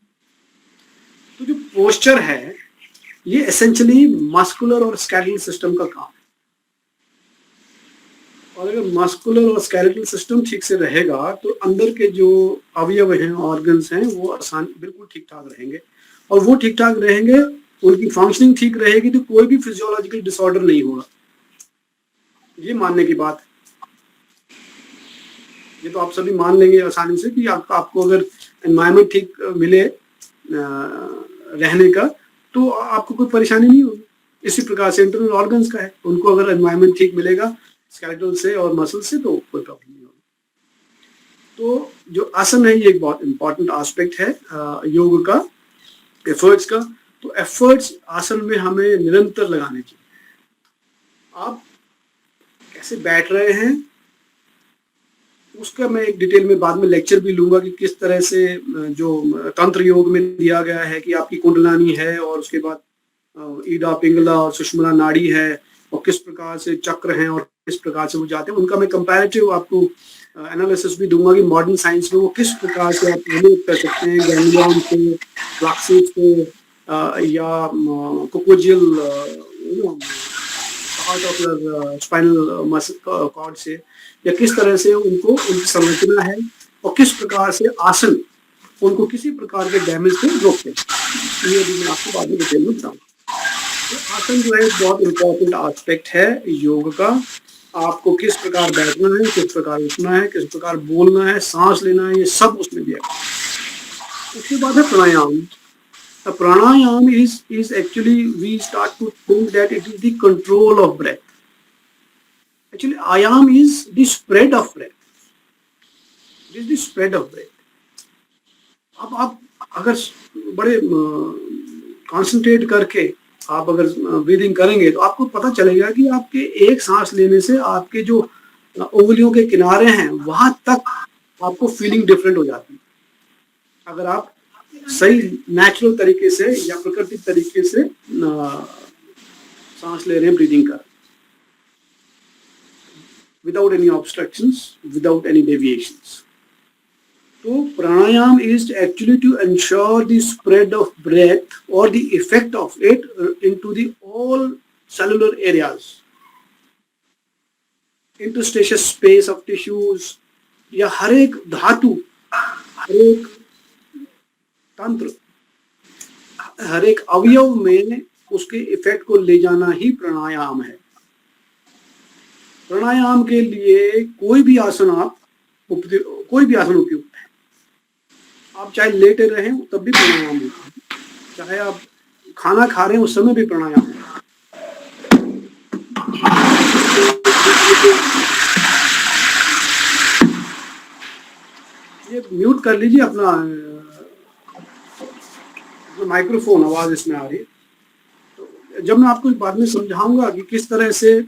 तो जो पोस्चर है ये एसेंशियली मस्कुलर और स्केलेटल सिस्टम का काम है। और अगर मस्कुलर और स्केलेटल सिस्टम ठीक से रहेगा तो अंदर के जो अवयव हैं, ऑर्गन्स हैं, वो आसान बिल्कुल ठीक ठाक रहेंगे। और वो ठीक ठाक रहेंगे, उनकी फंक्शनिंग ठीक रहेगी तो कोई भी फिजियोलॉजिकल डिसऑर्डर नहीं होगा। ये मानने की बात है, ये तो आप सभी मान लेंगे आसानी से कि आपको अगर एनवायरनमेंट ठीक मिले रहने का तो आपको कोई परेशानी नहीं होगी। इसी प्रकार से इंटरनल ऑर्गन्स का है, उनको अगर एनवायरनमेंट ठीक मिलेगा स्केलेटल से और मसल से तो कोई प्रॉब्लम नहीं होगी। तो जो आसन है ये एक बहुत इंपॉर्टेंट एस्पेक्ट है योग का, एफर्ट्स का। तो एफर्ट्स आसन में हमें निरंतर लगाने चाहिए। आप कैसे बैठ रहे हैं उसका मैं एक डिटेल में बाद में लेक्चर भी लूंगा कि किस तरह से जो तंत्र योग में दिया गया है कि आपकी कुंडलानी है और उसके बाद ईडा, पिंगला और सुषुम्ना नाड़ी है, और किस प्रकार से चक्र हैं और किस प्रकार से वो जाते हैं, उनका मैं कंपैरेटिव आपको एनालिसिस भी दूंगा कि मॉडर्न साइंस में वो किस प्रकार से आप रिलेट कर सकते हैं गैंग्लियन से, फ्लैक्सिस से, या coccygeal part of your spinal cord से, या किस तरह से उनको उनकी संरचना है और किस प्रकार से आसन उनको किसी प्रकार के डैमेज से रोकते हैं, ये भी मैं आपको बाद में डिटेल में बताऊंगा। तो आसन जो है बहुत इंपॉर्टेंट एस्पेक्ट है योग का। आपको किस प्रकार बैठना है, किस प्रकार उठना है, किस प्रकार बोलना है, सांस लेना है, ये सब उसमें दिया गया है। उसके बाद है प्राणायाम। Pranayam is actually, we start to think that it is the control of breath. Actually, ayam is the spread of breath. It is the spread of breath. अब आप अगर बड़े कंसंट्रेट करके आप अगर ब्रीदिंग करेंगे तो आपको पता चलेगा कि आपके एक सांस लेने से आपके जो उंगलियों के किनारे हैं वहां तक आपको फीलिंग डिफरेंट हो जाती है, अगर आप सही नेचुरल तरीके से या प्राकृतिक तरीके से सांस ले रहे हैं, ब्रीदिंग कर, without any obstructions, without any deviations. तो pranayama is actually to ensure the spread of breath और the effect of it into the all cellular areas, interstitial space of tissues, या हर एक धातु, हर एक तंत्र, हर एक अवयव में उसके इफेक्ट को ले जाना ही प्राणायाम है। प्राणायाम के लिए कोई भी आसन उपयुक्त है। आप चाहे लेटे रहें तब भी प्राणायाम होता है, चाहे आप खाना खा रहे हैं उस समय भी प्राणायाम होता है। ये म्यूट कर लीजिए अपना माइक्रोफोन, आवाज इसमें आ रही है। तो जब मैं आपको बाद में समझाऊंगा कि किस तरह से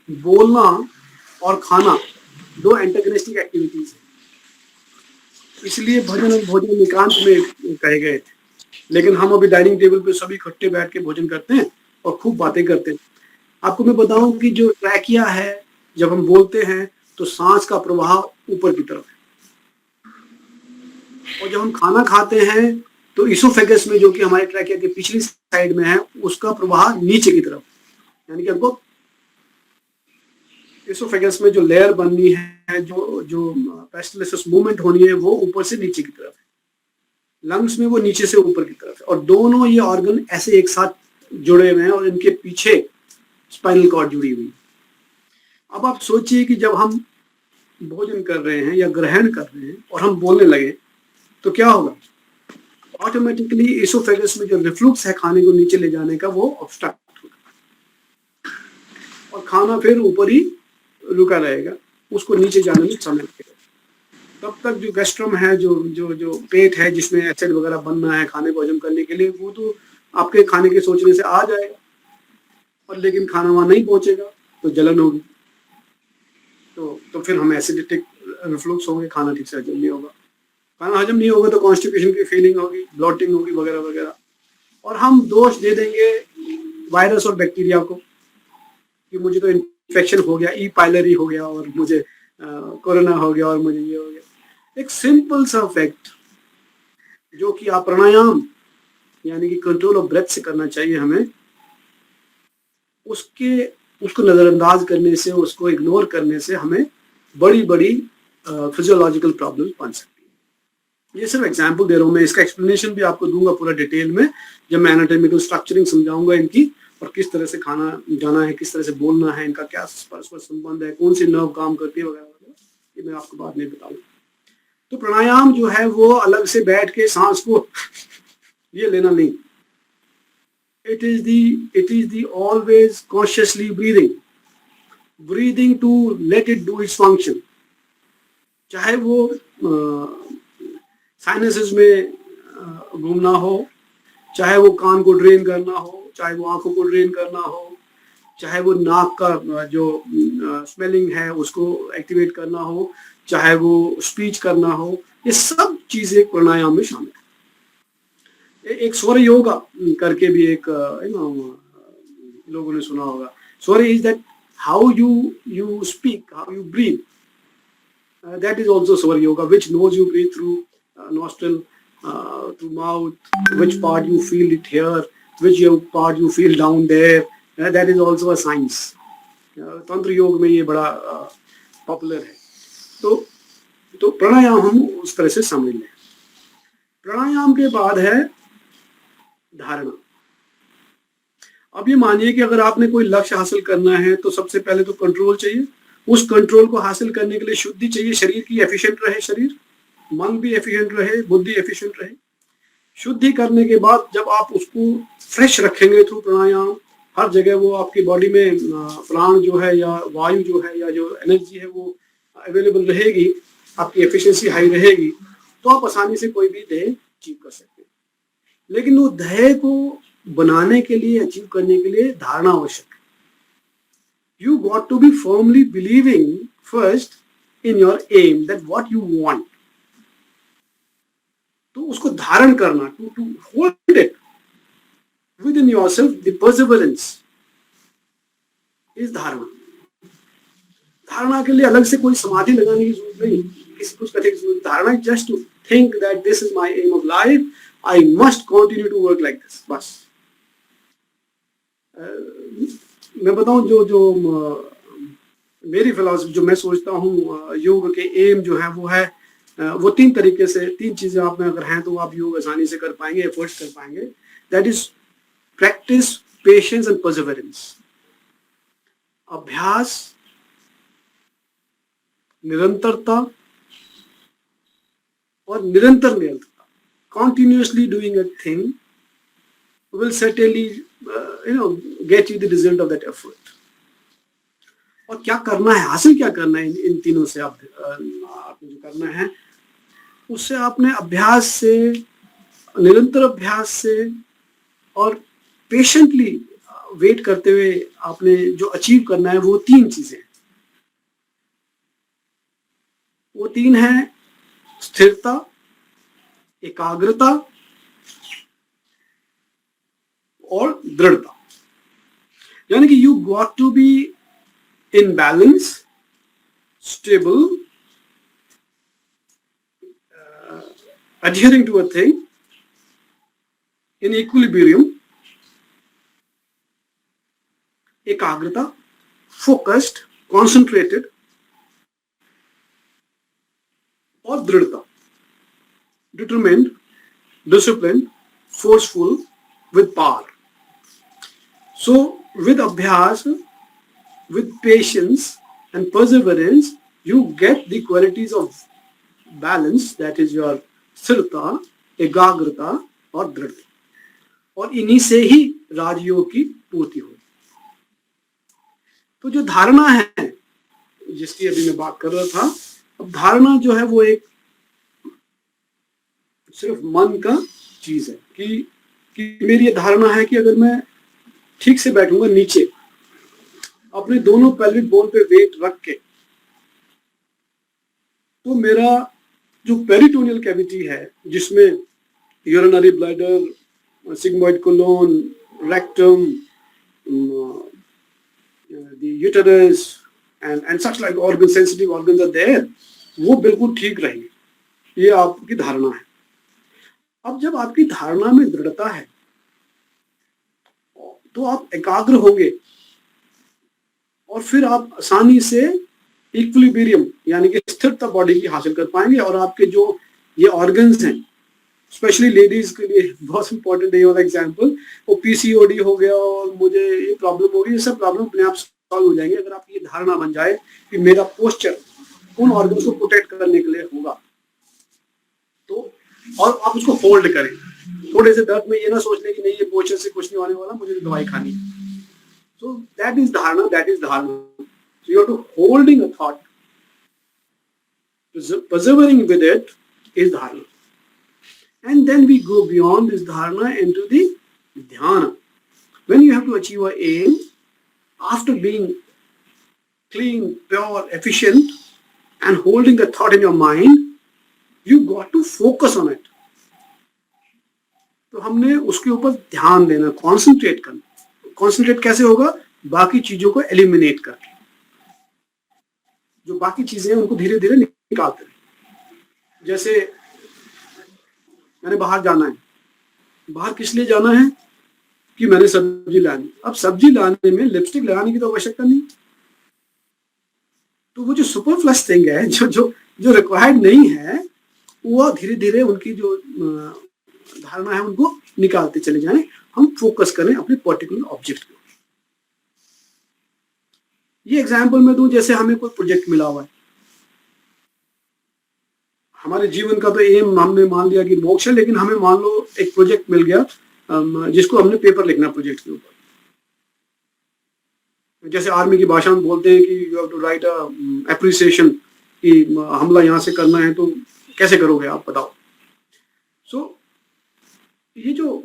बोलना और खाना दो एंटागोनिस्टिक एक्टिविटीज है, इसलिए भजन और भोजन एकांत में कहे गए थे। लेकिन हम अभी डाइनिंग टेबल पे सभी इकट्ठे बैठ के भोजन करते हैं और खूब बातें करते हैं। आपको मैं बताऊं कि जो ट्रैकिया है, जब हम बोलते हैं तो सांस का प्रवाह ऊपर की तरफ है, और जब हम खाना खाते हैं तो इसोफेगस में, जो कि हमारे ट्रैकिया के पिछली साइड में है, उसका प्रवाह नीचे की तरफ, यानी कि हमको इसोफेगस में जो लेयर बननी है, जो पेस्टलिसिस मूवमेंट होनी है, वो ऊपर से नीचे की तरफ है। लंग्स में वो नीचे से ऊपर की तरफ है, और दोनों ये ऑर्गन ऐसे एक साथ जुड़े हुए हैं और इनके पीछे स्पाइनल कॉर्ड जुड़ी हुई। अब आप सोचिए कि जब हम भोजन कर रहे हैं या ग्रहण कर रहे हैं और हम बोलने लगे तो क्या होगा? ऑटोमेटिकली इसोफेगस में जो रिफ्लुक्स है खाने को नीचे ले जाने का, वो ऑब्स्ट्रक्ट होगा और खाना फिर ऊपर ही रुका रहेगा, उसको नीचे जाने में समय लगेगा। तब तक जो गैस्ट्रम है, जो पेट है जिसमें एसिड वगैरह बनना है खाने को हजम करने के लिए, वो तो आपके खाने के सोचने से आ जाएगा, और लेकिन खाना वहां नहीं पहुंचेगा तो जलन होगी, तो फिर हम एसिडिटिक रिफ्लुक्स होंगे, खाना ठीक से हजम नहीं होगा। खाना हजम नहीं होगा तो कॉन्स्टिपेशन की फीलिंग होगी, ब्लॉटिंग होगी वगैरह वगैरह। और हम दोष दे देंगे वायरस और बैक्टीरिया को कि मुझे तो इन्फेक्शन हो गया, ई पाइलरी हो गया, और मुझे कोरोना हो गया, और मुझे ये हो गया। एक सिंपल सा फैक्ट जो कि आप प्राणायाम यानी कि कंट्रोल ऑफ ब्रेथ से करना चाहिए हमें, उसको नजरअंदाज करने से, उसको इग्नोर करने से हमें बड़ी बड़ी फिजियोलॉजिकल प्रॉब्लम्स बन सकती है। ये सिर्फ एग्जांपल दे रहा हूँ मैं, इसका एक्सप्लेनेशन भी आपको दूंगा पूरा डिटेल में जब मैं एनाटॉमिकल स्ट्रक्चरिंग समझाऊंगा इनकी, और किस तरह से खाना जाना है, किस तरह से बोलना है, इनका क्या परस्पर संबंध है, कौन सी नर्व काम करती है वगैरह वगैरह, ये मैं आपको बाद में बताऊंगा। तो प्राणायाम जो है वो अलग से बैठ के सांस को ये लेना नहीं, it is the always consciously breathing to let it do its function। चाहे वो साइनसेस में घूमना हो, चाहे वो कान को ड्रेन करना हो, चाहे वो आंखों को ड्रेन करना हो, चाहे वो नाक का जो स्मेलिंग है उसको एक्टिवेट करना हो, चाहे वो स्पीच करना हो, ये सब चीजें प्राणायाम में शामिल है। एक स्वर योगा करके भी एक लोगों ने सुना होगा। स्वर is that how you speak, how you breathe, that is also स्वर yoga, which knows you breathe through nostril, to mouth, which part you feel it here, which part you feel down there. That is also a science. तंत्र योग में ये बड़ा popular है. तो प्राणायाम हम उस तरह से समझ लें. प्राणायाम के बाद है धारणा. अब ये मानिए कि अगर आपने कोई लक्ष्य हासिल करना है तो सबसे पहले तो कंट्रोल चाहिए. उस कंट्रोल को हासिल करने के लिए शुद्धि चाहिए. शरीर की एफिशिएंट रहे, शरीर मन भी एफिशिएंट रहे, बुद्धि एफिशिएंट रहे. शुद्धि करने के बाद जब आप उसको फ्रेश रखेंगे थ्रू प्राणायाम, हर जगह वो आपकी बॉडी में प्राण जो है या वायु जो है या जो एनर्जी है वो अवेलेबल रहेगी, आपकी एफिशिएंसी हाई रहेगी, तो आप आसानी से कोई भी ध्येय अचीव कर सकते हैं. लेकिन वो ध्येय को बनाने के लिए, अचीव करने के लिए धारणा आवश्यक है. You got to be firmly believing first in your aim, that what you want. तो उसको धारण करना, to hold it within yourself, the perseverance is धारणा. धारणा के लिए अलग से कोई समाधि लगाने की जरूरत नहीं, किसी कुछ करने की जरूरत. धारणा just to think that this is my aim of life, I must continue to work like this. बस. मैं बताऊं जो मेरी फिलॉसफी, जो मैं सोचता हूँ योग के एम जो है वो 3 तरीके से, 3 चीजें आप में अगर हैं तो आप योग आसानी से कर पाएंगे, एफर्ट्स कर पाएंगे. That is practice, patience and perseverance. अभ्यास, निरंतरता और निरंतरता. Continuously doing a thing will certainly get you the result of that effort. और क्या करना है, हासिल क्या करना है इन तीनों से, आपने जो करना है उससे आपने अभ्यास से, निरंतर अभ्यास से और पेशेंटली वेट करते हुए आपने जो अचीव करना है वो 3 चीजें. वो 3 है स्थिरता, एकाग्रता और दृढ़ता. यानी कि you got to be in balance, stable, adhering to a thing, in equilibrium, एकाग्रता, focused, concentrated और दृढ़ता, determined, disciplined, forceful, with power. So with abhyas, with patience and perseverance, you get the qualities of balance, that is your स्थिरता, एकाग्रता और दृढ़ता. और इन्हीं से ही राजयोग की पूर्ति होगी. तो जो धारणा है जिसकी अभी मैं बात कर रहा था, अब धारणा जो है वो एक सिर्फ मन का चीज है कि मेरी ये धारणा है कि अगर मैं ठीक से बैठूंगा नीचे, अपने दोनों पेल्विक बोन पे वेट रख के, तो मेरा जो पेरिटोनियल कैविटी है, जिसमें urinary bladder, sigmoid colon, rectum, the uterus and such like organs, sensitive organs are there, वो बिल्कुल ठीक रहेंगे. ये आपकी धारणा है. अब जब आपकी धारणा में दृढ़ता है तो आप एकाग्र होंगे और फिर आप आसानी से इक्विलिब्रियम यानी कि स्थिरता बॉडी की हासिल कर पाएंगे. और आपके जो ये ऑर्गन्स हैं, स्पेशली लेडीज के लिए बहुत इंपॉर्टेंट है. और एग्जांपल, वो पीसीओडी हो गया और मुझे ये प्रॉब्लम हो गई, ये सब प्रॉब्लम अपने आप सॉल्व हो जाएंगे अगर आपकी ये धारणा बन जाए कि मेरा पोस्चर उन ऑर्गन्स को प्रोटेक्ट करने के लिए होगा. तो और आप उसको होल्ड करें. थोड़े से दर्द में ये ना सोच लें कि नहीं ये पोस्चर से कुछ नहीं होने वाला, मुझे तो दवाई खानी. सो दैट इज धारणा, दैट इज धारणा. So you have to holding a thought, persevering with it is dharana. And then we go beyond this dharana into the dhyana. When you have to achieve an aim, after being clean, pure, efficient, and holding the thought in your mind, you got to focus on it. तो हमने उसके ऊपर ध्यान देना, concentrate करना. Concentrate कैसे होगा? बाकी चीजों को एलिमिनेट करके, जो बाकी चीजें हैं उनको धीरे धीरे निकालते हैं. जैसे मैंने बाहर जाना है। बाहर किस लिए जाना है? कि मैंने सब्जी लानी। अब सब्जी लाने में लिपस्टिक लगाने की तो आवश्यकता नहीं। तो वो जो सुपरफ्लस थिंग है, जो जो जो रिक्वायर्ड नहीं है, वो धीरे धीरे उनकी जो धारणा है उनको निकालते चले जाएं। हम फोकस करें अपने पर्टिकुलर ऑब्जेक्ट पे। ये एग्जाम्पल मैं दूं, जैसे हमें कोई प्रोजेक्ट मिला हुआ है, हमारे जीवन का तो एम हमने मान लिया कि मोक्ष है, लेकिन हमें मान लो एक प्रोजेक्ट मिल गया जिसको हमने पेपर लिखना प्रोजेक्ट के ऊपर। जैसे आर्मी की भाषा में बोलते हैं कि you have to write appreciation, कि हमला यहाँ से करना है, तो कैसे करोगे आप बताओ। सो ये जो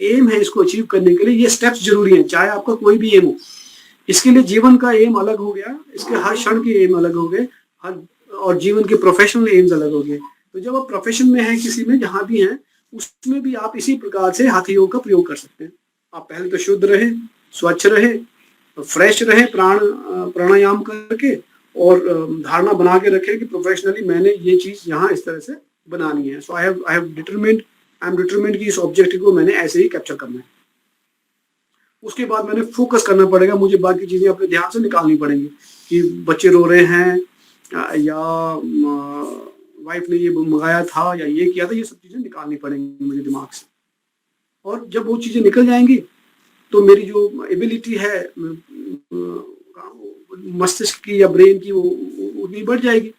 एम है, इसको अचीव करने के लिए ये स्टेप्स जरूरी हैं, चाहे आपका कोई भी एम हो। इसके लिए जीवन का एम अलग हो गया, इसके हर क्षण के एम अलग हो गए, और जीवन के प्रोफेशनल एम्स अलग हो गए। तो जब आप प्रोफेशन में हैं, किसी में जहां भी हैं, उसमें भी आप इसी प्रकार से हठ योग का प्रयोग कर सकते हैं। आप पहले तो शुद्ध रहे, स्वच्छ रहे, फ्रेश रहे, प्राणायाम करके, और धारणा बना के रखे कि प्रोफेशनली मैंने ये चीज यहाँ इस तरह से बनानी है। सो आई एम डिटरमिन्ड कि इस ऑब्जेक्ट को मैंने ऐसे ही कैप्चर करना है। उसके बाद मैंने फोकस करना पड़ेगा, मुझे बाकी चीजें अपने ध्यान से निकालनी पड़ेंगी, कि बच्चे रो रहे हैं, या वाइफ ने ये मंगाया था, या ये किया था, ये सब चीजें निकालनी पड़ेंगी मुझे दिमाग से। और जब वो चीजें निकल जाएंगी तो मेरी जो एबिलिटी है मस्तिष्क की या ब्रेन की, वो उतनी बढ़ जाएगी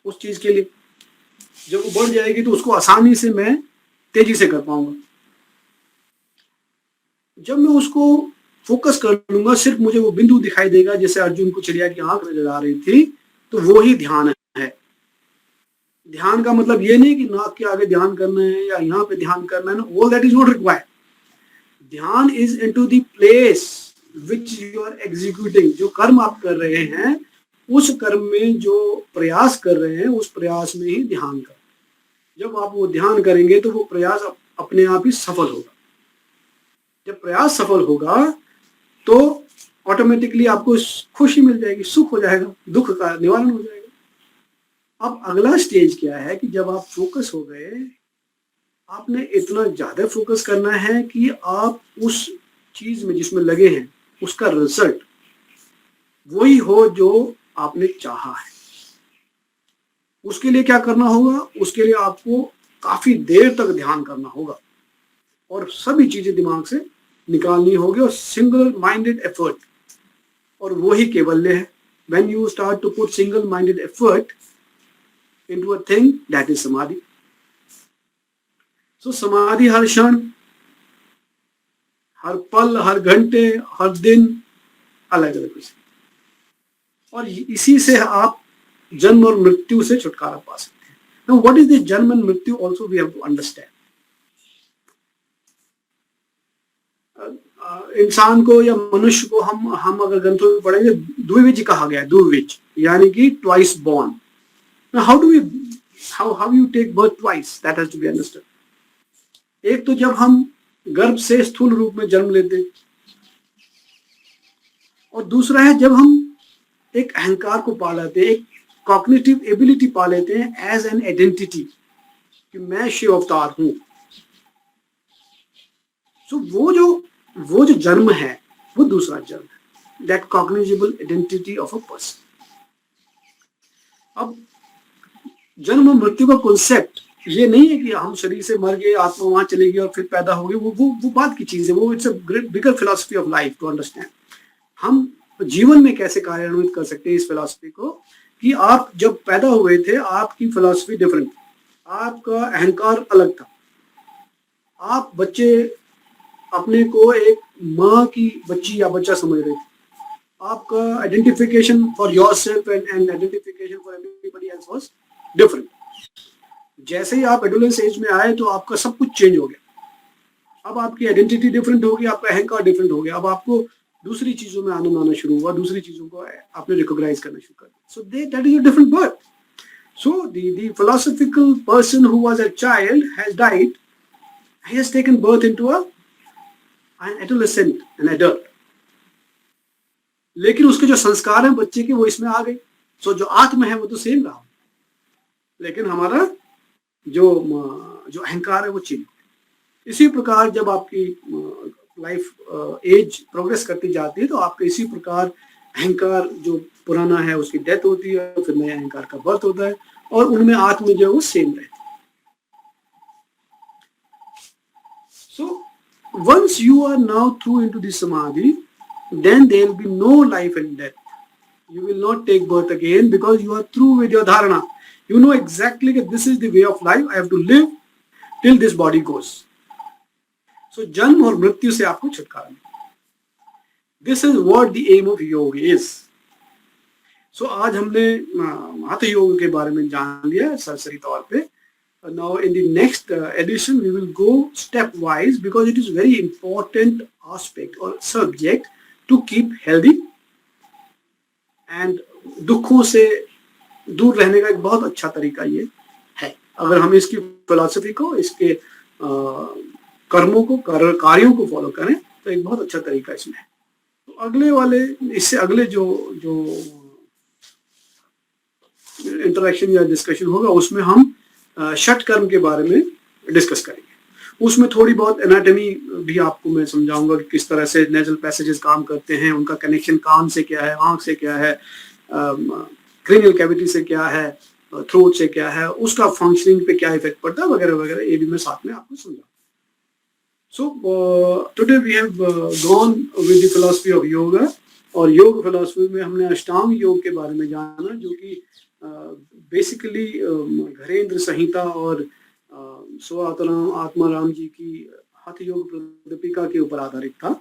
उस चीज के लिए। जब वो बढ़ जाएगी तो उसको आसानी से मैं तेजी से कर पाऊंगा। जब मैं उसको फोकस कर लूंगा, सिर्फ मुझे वो बिंदु दिखाई देगा, जैसे अर्जुन को चिड़िया की आंख नजर आ रही थी, तो वो ही ध्यान है। ध्यान का मतलब ये नहीं कि नाक के आगे ध्यान करना है या यहाँ पे ध्यान करना है, all that is not required. ध्यान is into the place which you are executing. जो कर्म आप कर रहे हैं, उस कर्म में जो प्रयास कर रहे हैं, उस प्रयास में ही ध्यान कर। जब आप वो ध्यान करेंगे तो वो प्रयास अपने आप ही सफल होगा। जब प्रयास सफल होगा तो ऑटोमेटिकली आपको खुशी मिल जाएगी, सुख हो जाएगा, दुख का निवारण हो जाएगा। अब अगला स्टेज क्या है कि जब आप फोकस हो गए, आपने इतना ज्यादा फोकस करना है कि आप उस चीज में जिसमें लगे हैं, उसका रिजल्ट वही हो जो आपने चाहा है। उसके लिए क्या करना होगा? उसके लिए आपको काफी देर तक ध्यान करना होगा और सभी चीजें दिमाग से निकालनी होगी, और सिंगल माइंडेड एफर्ट, और वही केवल्य है। When you start to put single minded effort into a thing, that is samadhi. So समाधि हर क्षण, हर पल, हर घंटे, हर दिन अलग अलग है, और इसी से आप जन्म और मृत्यु से छुटकारा पा सकते हैं। Now what is this janm and mrityu, also we have to understand. इंसान को या मनुष्य को हम अगर ग्रंथों में पढ़ेंगे, द्विविज कहा गया है, द्विविज यानी कि twice born. How you take birth twice, that has to be understood. एक तो जब हम गर्भ से स्थूल रूप में जन्म लेते हैं, और दूसरा है जब हम एक अहंकार को पा लेते हैं, एक कॉग्निटिव एबिलिटी पा लेते हैं एज एन आइडेंटिटी, कि मैं शिव अवतार हूं। सो वो जो जन्म है, वो दूसरा जन्म है, that cognizable identity of a person. अब जन्म और मृत्यु का कॉन्सेप्ट ये नहीं है कि हम शरीर से मर गए, आत्मा वहां चली गई और फिर पैदा हो गई, वो बात की चीज है। वो it's a great bigger philosophy of life to understand. हम जीवन में कैसे कार्यान्वित कर सकते हैं इस फिलॉसफी को, कि आप जब पैदा हुए थे, आपकी फिलॉसफी डिफरेंट, आपका अहंकार अलग था। आप बच्चे अपने को एक माँ की बच्ची या बच्चा समझ रहे थे। आपका identification for yourself and identification for everybody else was different. जैसे ही आप एडोलेंस एज में आए तो आपका सब कुछ चेंज हो गया। अब आपकी आइडेंटिटी डिफरेंट होगी, आपका अहंकार डिफरेंट हो गया। अब आपको दूसरी चीजों में आनंद आना शुरू हुआ, दूसरी चीजों को आपने रिकॉग्नाइज करना शुरू कर दिया। So that is a different birth. So the philosophical person who was a child has died, he has taken birth into an adolescent, an adult। लेकिन उसके जो संस्कार हैं बच्चे के, वो इसमें आ गए। सो जो आत्मा है वो तो सेम रहा, लेकिन हमारा जो अहंकार है वो चेंज होते। इसी प्रकार जब आपकी लाइफ एज प्रोग्रेस करती जाती है तो आपके इसी प्रकार अहंकार जो पुराना है उसकी डेथ होती है, फिर नए अहंकार का बर्थ होता है और उनमें आत्म जो है वो सेम रहती है। So once you are now through into the samadhi, then there will be no life and death. You will not take birth again because you are through with your dharana. You know exactly that this is the way of life. I have to live till this body goes. So जन्म और मृत्यु से आपको छुटकारा मिलेगा। This is what the aim of yoga is. So आज हमने हठ योग के बारे में जान लिया सरसरी तौर पे। Now in the next edition we will go stepwise because it is very important aspect or subject to keep healthy and दुखों से दूर रहने का एक बहुत अच्छा तरीका ये है। अगर हम इसकी फिलॉसफी को, इसके कर्मों को, कार्यों को फॉलो करें तो एक बहुत अच्छा तरीका इसमें है। तो अगले वाले, इससे अगले जो इंटरेक्शन या डिस्कशन होगा उसमें हम षट कर्म के बारे में डिस्कस करेंगे। उसमें थोड़ी बहुत एनाटॉमी भी आपको मैं समझाऊंगा कि किस तरह से नेजल पैसेजेस काम करते हैं, उनका कनेक्शन कान से क्या है, आंख से क्या है, क्रेनियल कैविटी से क्या है, थ्रोट से क्या है, उसका फंक्शनिंग पे क्या इफेक्ट पड़ता है वगैरह वगैरह, ये भी मैं साथ में आपको समझाऊंगा। So today we have gone with the philosophy of yoga और योग फिलॉसफी में हमने अष्टांग योग के बारे में जाना जो कि बेसिकली घरेंद्र संहिता और सो आत्माराम जी की हठ योग प्रदीपिका के ऊपर आधारित था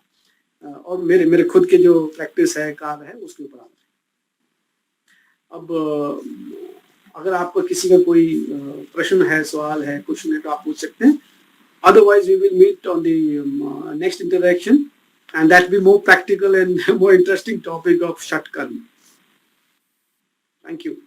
और मेरे खुद के जो प्रैक्टिस है, कार्य है, उसके ऊपर आधारित। अब अगर आपको किसी का कोई प्रश्न है, सवाल है, क्वेश्चन है तो आप पूछ सकते हैं। Otherwise we will meet on the next interaction and that will be more practical and more interesting topic of Shat Karma. Thank you.